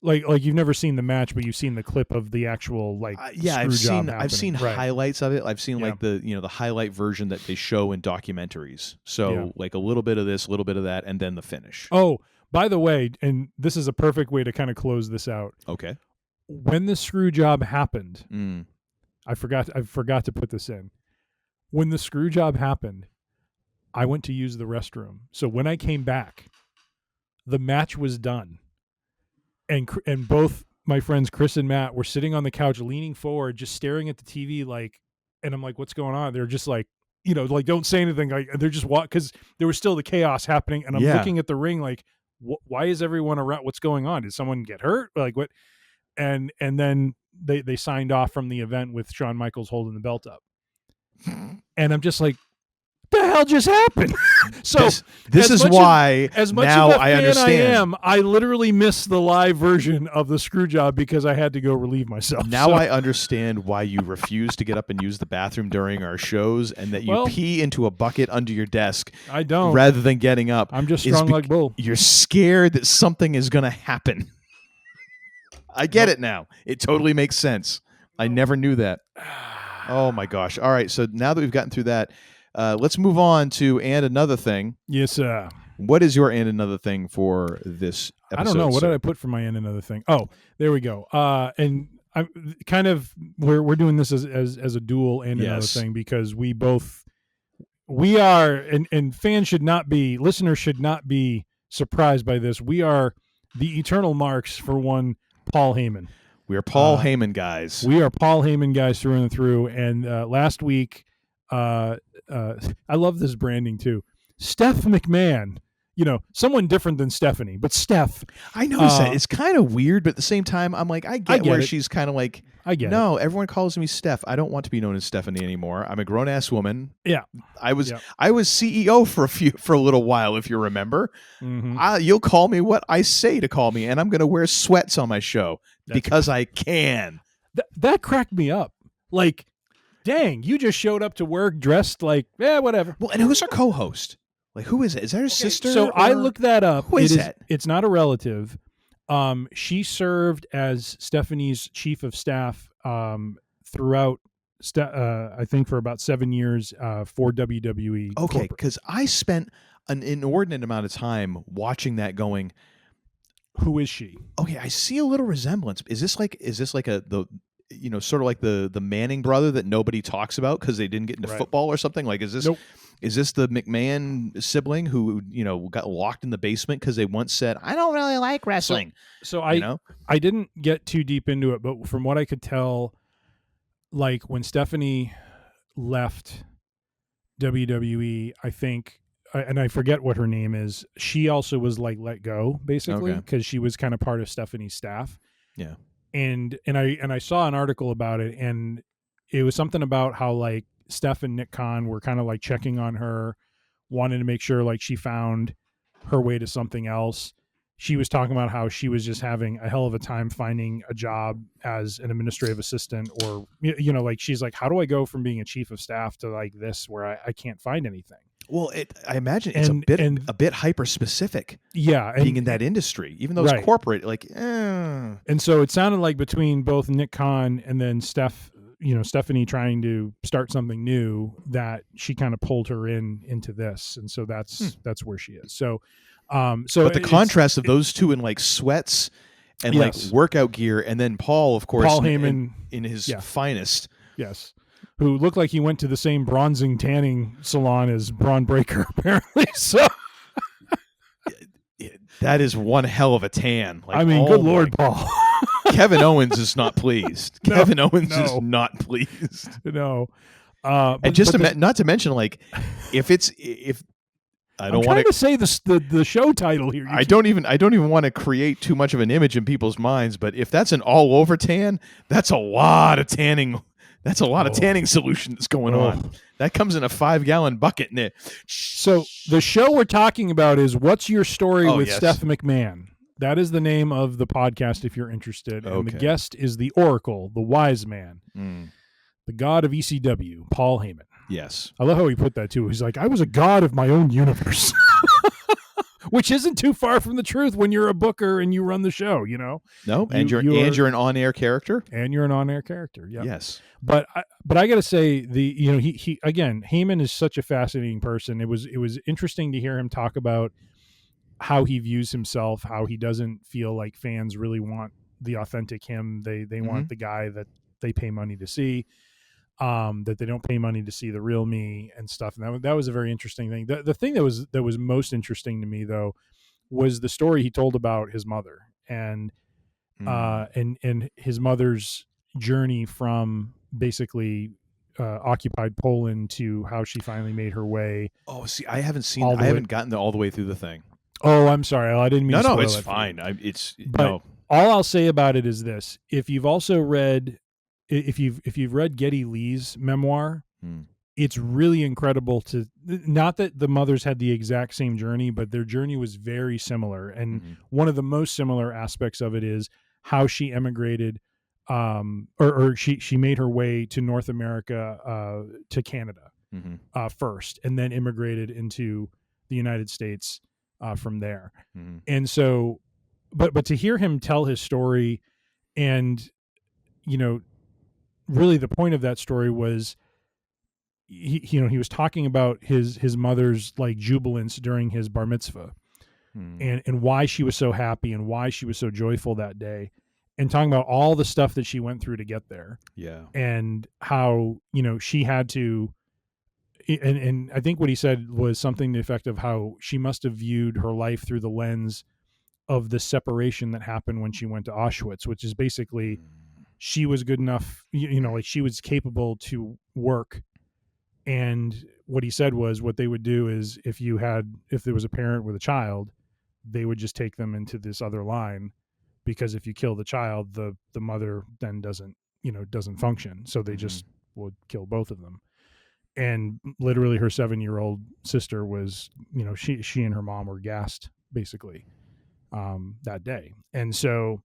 like you've never seen the match, but you've seen the clip of the actual I've seen highlights of it. I've seen like the highlight version that they show in documentaries. So like a little bit of this, a little bit of that, and then the finish. Oh, by the way, and this is a perfect way to kind of close this out. Okay. When the screw job happened, I forgot to put this in. When the screw job happened, I went to use the restroom. So when I came back, the match was done. And both my friends Chris and Matt were sitting on the couch leaning forward, just staring at the TV and I'm like, what's going on? They're just like, like don't say anything. Like they're just because there was still the chaos happening, and I'm looking at the ring like, why is everyone around? What's going on? Did someone get hurt? Like what? And then they signed off from the event with Shawn Michaels holding the belt up. And I'm just like, the hell just happened? So this is why as much now of a I fan understand. I literally missed the live version of the Screwjob because I had to go relieve myself. Now So- I understand why you refuse to get up and use the bathroom during our shows, and that you Well, pee into a bucket under your desk I don't. rather than getting up. I'm just is strong like bull. You're scared that something is going to happen. I get it now. It totally makes sense. I never knew that. Oh my gosh. All right. So now that we've gotten through that, let's move on to and another thing. Yes, sir. What is your and another thing for this episode? I don't know. What sir? did I put for my and another thing? Oh, there we go. And I'm kind of we're doing this as a dual and another Yes. thing because we are and fans should not be, listeners should not be surprised by this. We are the eternal marks for one Paul Heyman. We are Paul Heyman guys. We are Paul Heyman guys through and through. And last week, I love this branding too. Steph McMahon, someone different than Stephanie, but Steph. I noticed that. It's kind of weird, but at the same time, I'm like, I get where it. she's kind of like, I get no, everyone calls me Steph. I don't want to be known as Stephanie anymore. I'm a grown ass woman. Yeah. I was CEO for a little while, if you remember. Mm-hmm. You'll call me what I say to call me, and I'm going to wear sweats on my show because I can. That cracked me up. Like, dang, you just showed up to work dressed like, whatever. Well, and who's our co-host? Like, who is it? Is that her sister? So I looked that up. Who is that? It's not a relative. She served as Stephanie's chief of staff throughout, I think, for about 7 years for WWE. Okay, corporate. because I spent an inordinate amount of time watching that going, Who is she? okay, I see a little resemblance. Is this like sort of like the Manning brother that nobody talks about because they didn't get into Right. football or something? Like, is this Nope. is this the McMahon sibling who got locked in the basement because they once said, I don't really like wrestling? So I didn't get too deep into it, but from what I could tell, like when Stephanie left WWE, I think, and I forget what her name is, she also was like let go basically Okay. because she was kind of part of Stephanie's staff. Yeah. And I saw an article about it, and it was something about how like Steph and Nick Khan were kind of like checking on her, wanting to make sure like she found her way to something else. She was talking about how she was just having a hell of a time finding a job as an administrative assistant, or like she's like, how do I go from being a chief of staff to like this where I can't find anything? Well, I imagine it's a bit hyper specific. Yeah, being in that industry, even though it's Right. corporate, like. And so it sounded like between both Nick Khan and then Stephanie trying to start something new, that she kind of pulled her into this, and so that's where she is. So, But the contrast of those two in like sweats and Yes. like workout gear, and then Paul, of course, Paul Heyman, in his yeah. finest. yes, who looked like he went to the same bronzing tanning salon as Braun Breaker, apparently. So, That is one hell of a tan. Like, I mean, oh good my- Lord, Paul. Kevin Owens is not pleased. No, Kevin Owens is no. not pleased. No, And just not to mention, like, if I I'm don't trying want to say the show title here. I don't even want to create too much of an image in people's minds, but if that's an all over tan, that's a lot of tanning. That's a lot of tanning solution that's going on. That comes in a 5-gallon bucket in it. So the show we're talking about is What's Your Story Oh, with yes. Steph McMahon. That is the name of the podcast if you're interested. And the Okay. guest is the Oracle, the wise man, the god of ECW, Paul Heyman. Yes. I love how he put that too. He's like, I was a god of my own universe. Which isn't too far from the truth when you're a booker and you run the show, No, and you're an on-air character. and you're an on-air character. Yeah. Yes. But I got to say he again, Heyman is such a fascinating person. It was interesting to hear him talk about how he views himself, how he doesn't feel like fans really want the authentic him. They want the guy that they pay money to see, that they don't pay money to see the real me and stuff. And that was a very interesting thing. The thing that was most interesting to me though was the story he told about his mother and his mother's journey from basically occupied Poland to how she finally made her way. Oh, see, I haven't gotten all the way through the thing. Oh, I'm sorry. I didn't mean to No, spoil it's it for you. fine. But all I'll say about it is this: if you've also read, if you've read Geddy Lee's memoir, it's really incredible to, not that the mothers had the exact same journey, but their journey was very similar. And one of the most similar aspects of it is how she emigrated, or she made her way to North America, to Canada first, and then immigrated into the United States from there. And so, but to hear him tell his story, and, you know, really the point of that story was, he was talking about his mother's like jubilance during his bar mitzvah, and why she was so happy and why she was so joyful that day, and talking about all the stuff that she went through to get there. Yeah. And how, you know, she had to, and I think what he said was something to the effect of how she must have viewed her life through the lens of the separation that happened when she went to Auschwitz, which is basically she was good enough, you know, like she was capable to work. And what he said was, what they would do is, if there was a parent with a child, they would just take them into this other line, because if you kill the child, the mother then doesn't function. So they just would kill both of them. And literally her 7-year-old sister was, you know, she and her mom were gassed basically that day. And so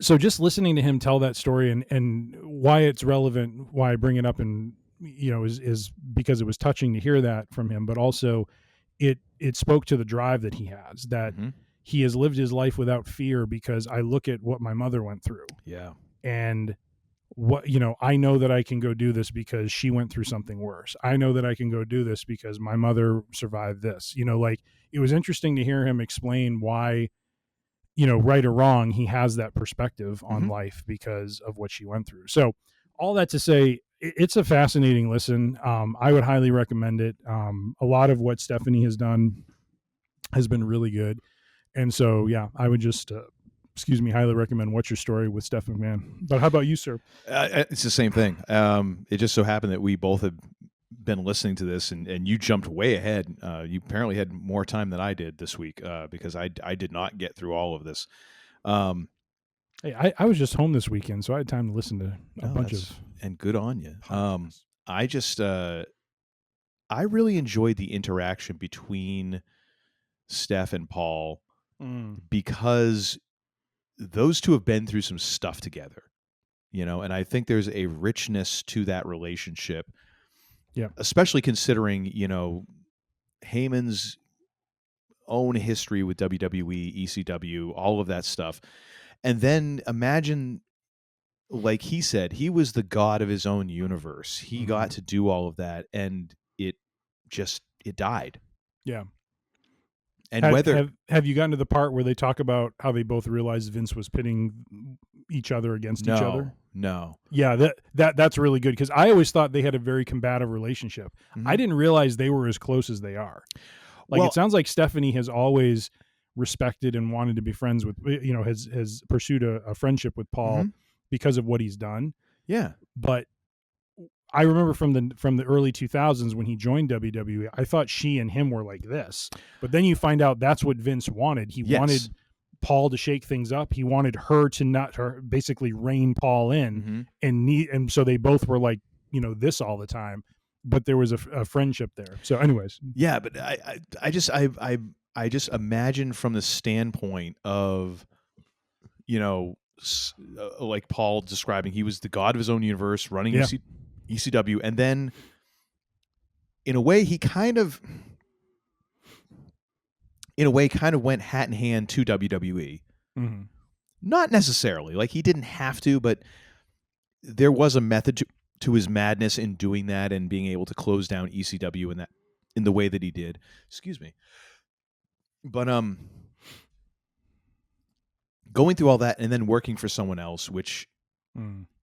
just listening to him tell that story, and why it's relevant, why I bring it up, and, you know, is because it was touching to hear that from him, but also it spoke to the drive that he has, that he has lived his life without fear, because I look at what my mother went through. Yeah. And what, you know, I know that I can go do this because she went through something worse. I know that I can go do this because my mother survived this. You know, like, it was interesting to hear him explain why, you know, right or wrong, he has that perspective on life because of what she went through. So all that to say, it's a fascinating listen. I would highly recommend it. A lot of what Stephanie has done has been really good. And so, yeah, I would just, highly recommend What's Your Story with Steph McMahon. But how about you, sir? It's the same thing. It just so happened that we both had been listening to this, and you jumped way ahead. You apparently had more time than I did this week, because I did not get through all of this. Hey, I was just home this weekend, so I had time to listen to a bunch of. And good on you. I just I really enjoyed the interaction between Steph and Paul, because those two have been through some stuff together, you know, and I think there's a richness to that relationship. Yeah. Especially considering, you know, Heyman's own history with WWE, ECW, all of that stuff. And then imagine, like he said, he was the god of his own universe. He got to do all of that, and it died. Yeah. And have you gotten to the part where they talk about how they both realized Vince was pitting each other against each other? No. Yeah, that's really good, because I always thought they had a very combative relationship. I didn't realize they were as close as they are. Like, it sounds like Stephanie has always respected and wanted to be friends with, you know, has pursued a friendship with Paul because of what he's done. Yeah. But I remember from the early 2000s when he joined WWE, I thought she and him were like this. But then you find out that's what Vince wanted. He wanted Paul to shake things up. He wanted her to basically rein Paul in, and so they both were like, you know, this all the time. But there was a friendship there. So, anyways, yeah. But I just imagine from the standpoint of, you know, like Paul describing, he was the god of his own universe, running ECW, and then in a way kind of went hat in hand to WWE. Not necessarily, like he didn't have to, but there was a method to his madness in doing that and being able to close down ECW in the way that he did. Excuse me. But going through all that and then working for someone else, which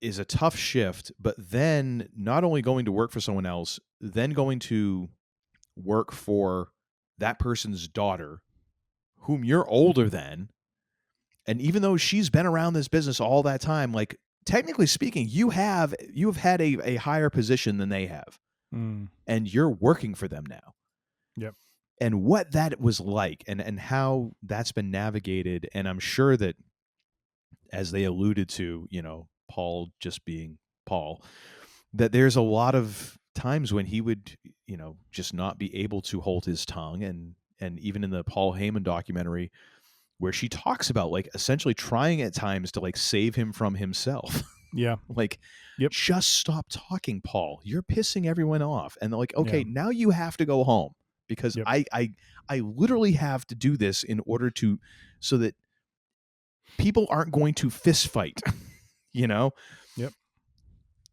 is a tough shift, but then not only going to work for someone else, then going to work for that person's daughter, whom you're older than, and even though she's been around this business all that time, like, technically speaking, you have had a higher position than they have, and you're working for them now. Yep. And what that was like, and how that's been navigated, and I'm sure that, as they alluded to, you know, Paul just being Paul, that there's a lot of times when he would, just not be able to hold his tongue, and even in the Paul Heyman documentary, where she talks about like essentially trying at times to like save him from himself. Yeah. Like, Yep. just stop talking, Paul. You're pissing everyone off. And they're like, okay, Yeah. now you have to go home because Yep. I literally have to do this in order to, so that people aren't going to fist fight, Yep.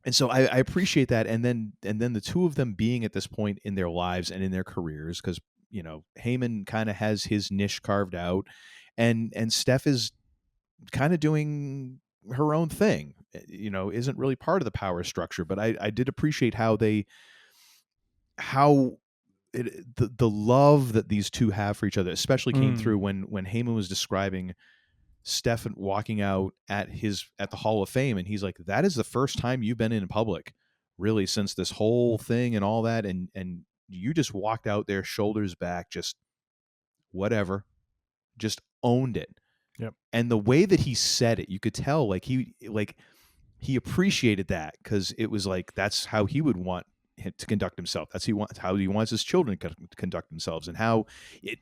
And so I appreciate that. And then the two of them being at this point in their lives and in their careers, because, Heyman kind of has his niche carved out, and Steph is kind of doing her own thing, isn't really part of the power structure. But I did appreciate the love that these two have for each other, especially came through when Heyman was describing Steph walking out at the Hall of Fame, and he's like, that is the first time you've been in public really since this whole thing and all that, and you just walked out there shoulders back, just whatever, just owned it. Yep. And the way that he said it, you could tell like he appreciated that, because it was like that's how he would want him to conduct himself. That's how he wants his children to conduct themselves. And how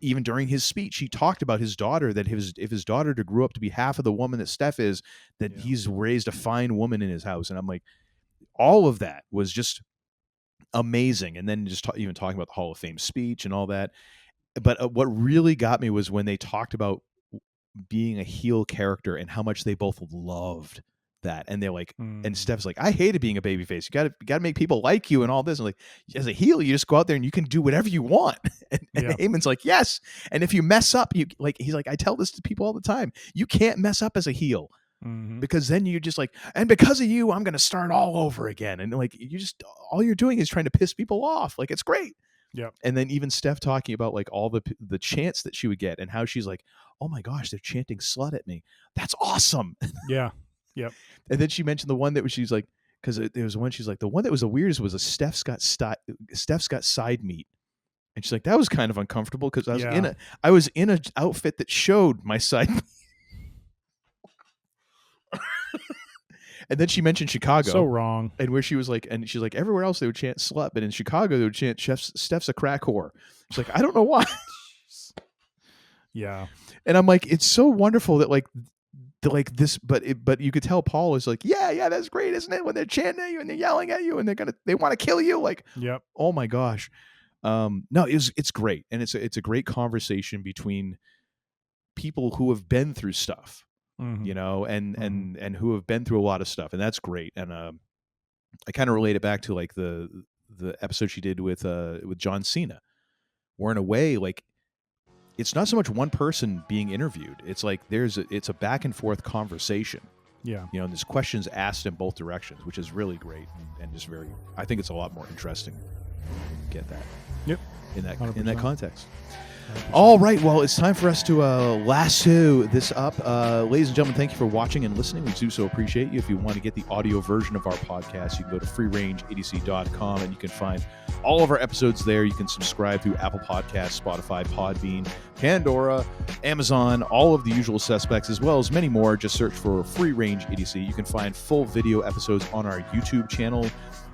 even during his speech, he talked about his daughter, that if his daughter grew up to be half of the woman that Steph is, that he's raised a fine woman in his house. And I'm like, all of that was just amazing. And then just even talking about the Hall of Fame speech and all that. But what really got me was when they talked about being a heel character and how much they both loved that. And they're like, and Steph's like, I hated being a babyface. You gotta make people like you and all this. And like, as a heel, you just go out there and you can do whatever you want. And Heyman's like, yes. And if you mess up, he's like, I tell this to people all the time. You can't mess up as a heel, because then you're just like, and because of you, I'm going to start all over again. And like, all you're doing is trying to piss people off. Like, it's great. Yeah. And then even Steph talking about like all the chants that she would get, and how she's like, oh my gosh, they're chanting slut at me. That's awesome. Yeah. Yep. And then she mentioned the one that she's like, because there was one, she's like, the one that was the weirdest was a Steph's got side meat. And she's like, that was kind of uncomfortable because I was in an outfit that showed my side meat. And then she mentioned Chicago. So wrong. And where she was like, and she's like, everywhere else they would chant slut, but in Chicago they would chant Steph's a crack whore. She's like, I don't know why. Yeah. And I'm like, it's so wonderful that like this, but you could tell Paul is like, yeah, that's great, isn't it? When they're chanting at you and they're yelling at you and they want to kill you. Like, yep. Oh my gosh. No, it's great. And it's a great conversation between people who have been through stuff. And who have been through a lot of stuff, and that's great. And I kind of relate it back to like the episode she did with John Cena, where in a way, like, it's not so much one person being interviewed. It's like it's a back and forth conversation. Yeah. And there's questions asked in both directions, which is really great and just I think it's a lot more interesting. Get that? Yep. In that context. 100%. All right, well, it's time for us to lasso this up. Ladies and gentlemen, thank you for watching and listening. We do so appreciate you. If you want to get the audio version of our podcast, you can go to freerangeedc.com and you can find all of our episodes there. You can subscribe through Apple Podcasts, Spotify, Podbean, Pandora, Amazon, all of the usual suspects, as well as many more. Just search for Free Range EDC. You can find full video episodes on our YouTube channel.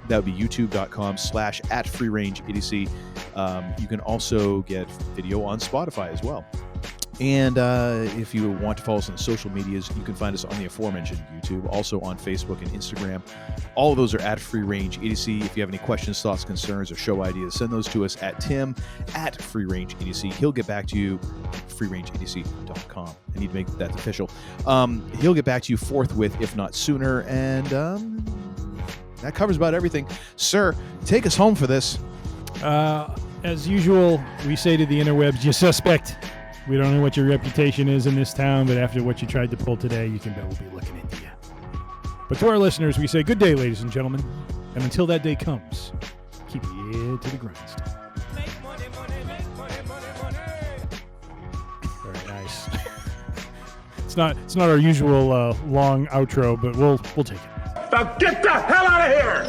That would be youtube.com/@freerangeedc. You can also get video on Spotify as well. And if you want to follow us on the social medias, you can find us on the aforementioned YouTube, also on Facebook and Instagram. All of those are @freerangeedc. If you have any questions, thoughts, concerns, or show ideas, send those to us at tim@freerangeedc. He'll get back to you at freerangeedc.com. I need to make that official. He'll get back to you forthwith, if not sooner. And that covers about everything. Sir, take us home for this. As usual, we say to the interwebs, you suspect. We don't know what your reputation is in this town, but after what you tried to pull today, you can bet we'll be looking into you. But to our listeners, we say good day, ladies and gentlemen. And until that day comes, keep your ear to the grindstone. Very nice. It's not our usual long outro, but we'll take it. Now get the hell out of here!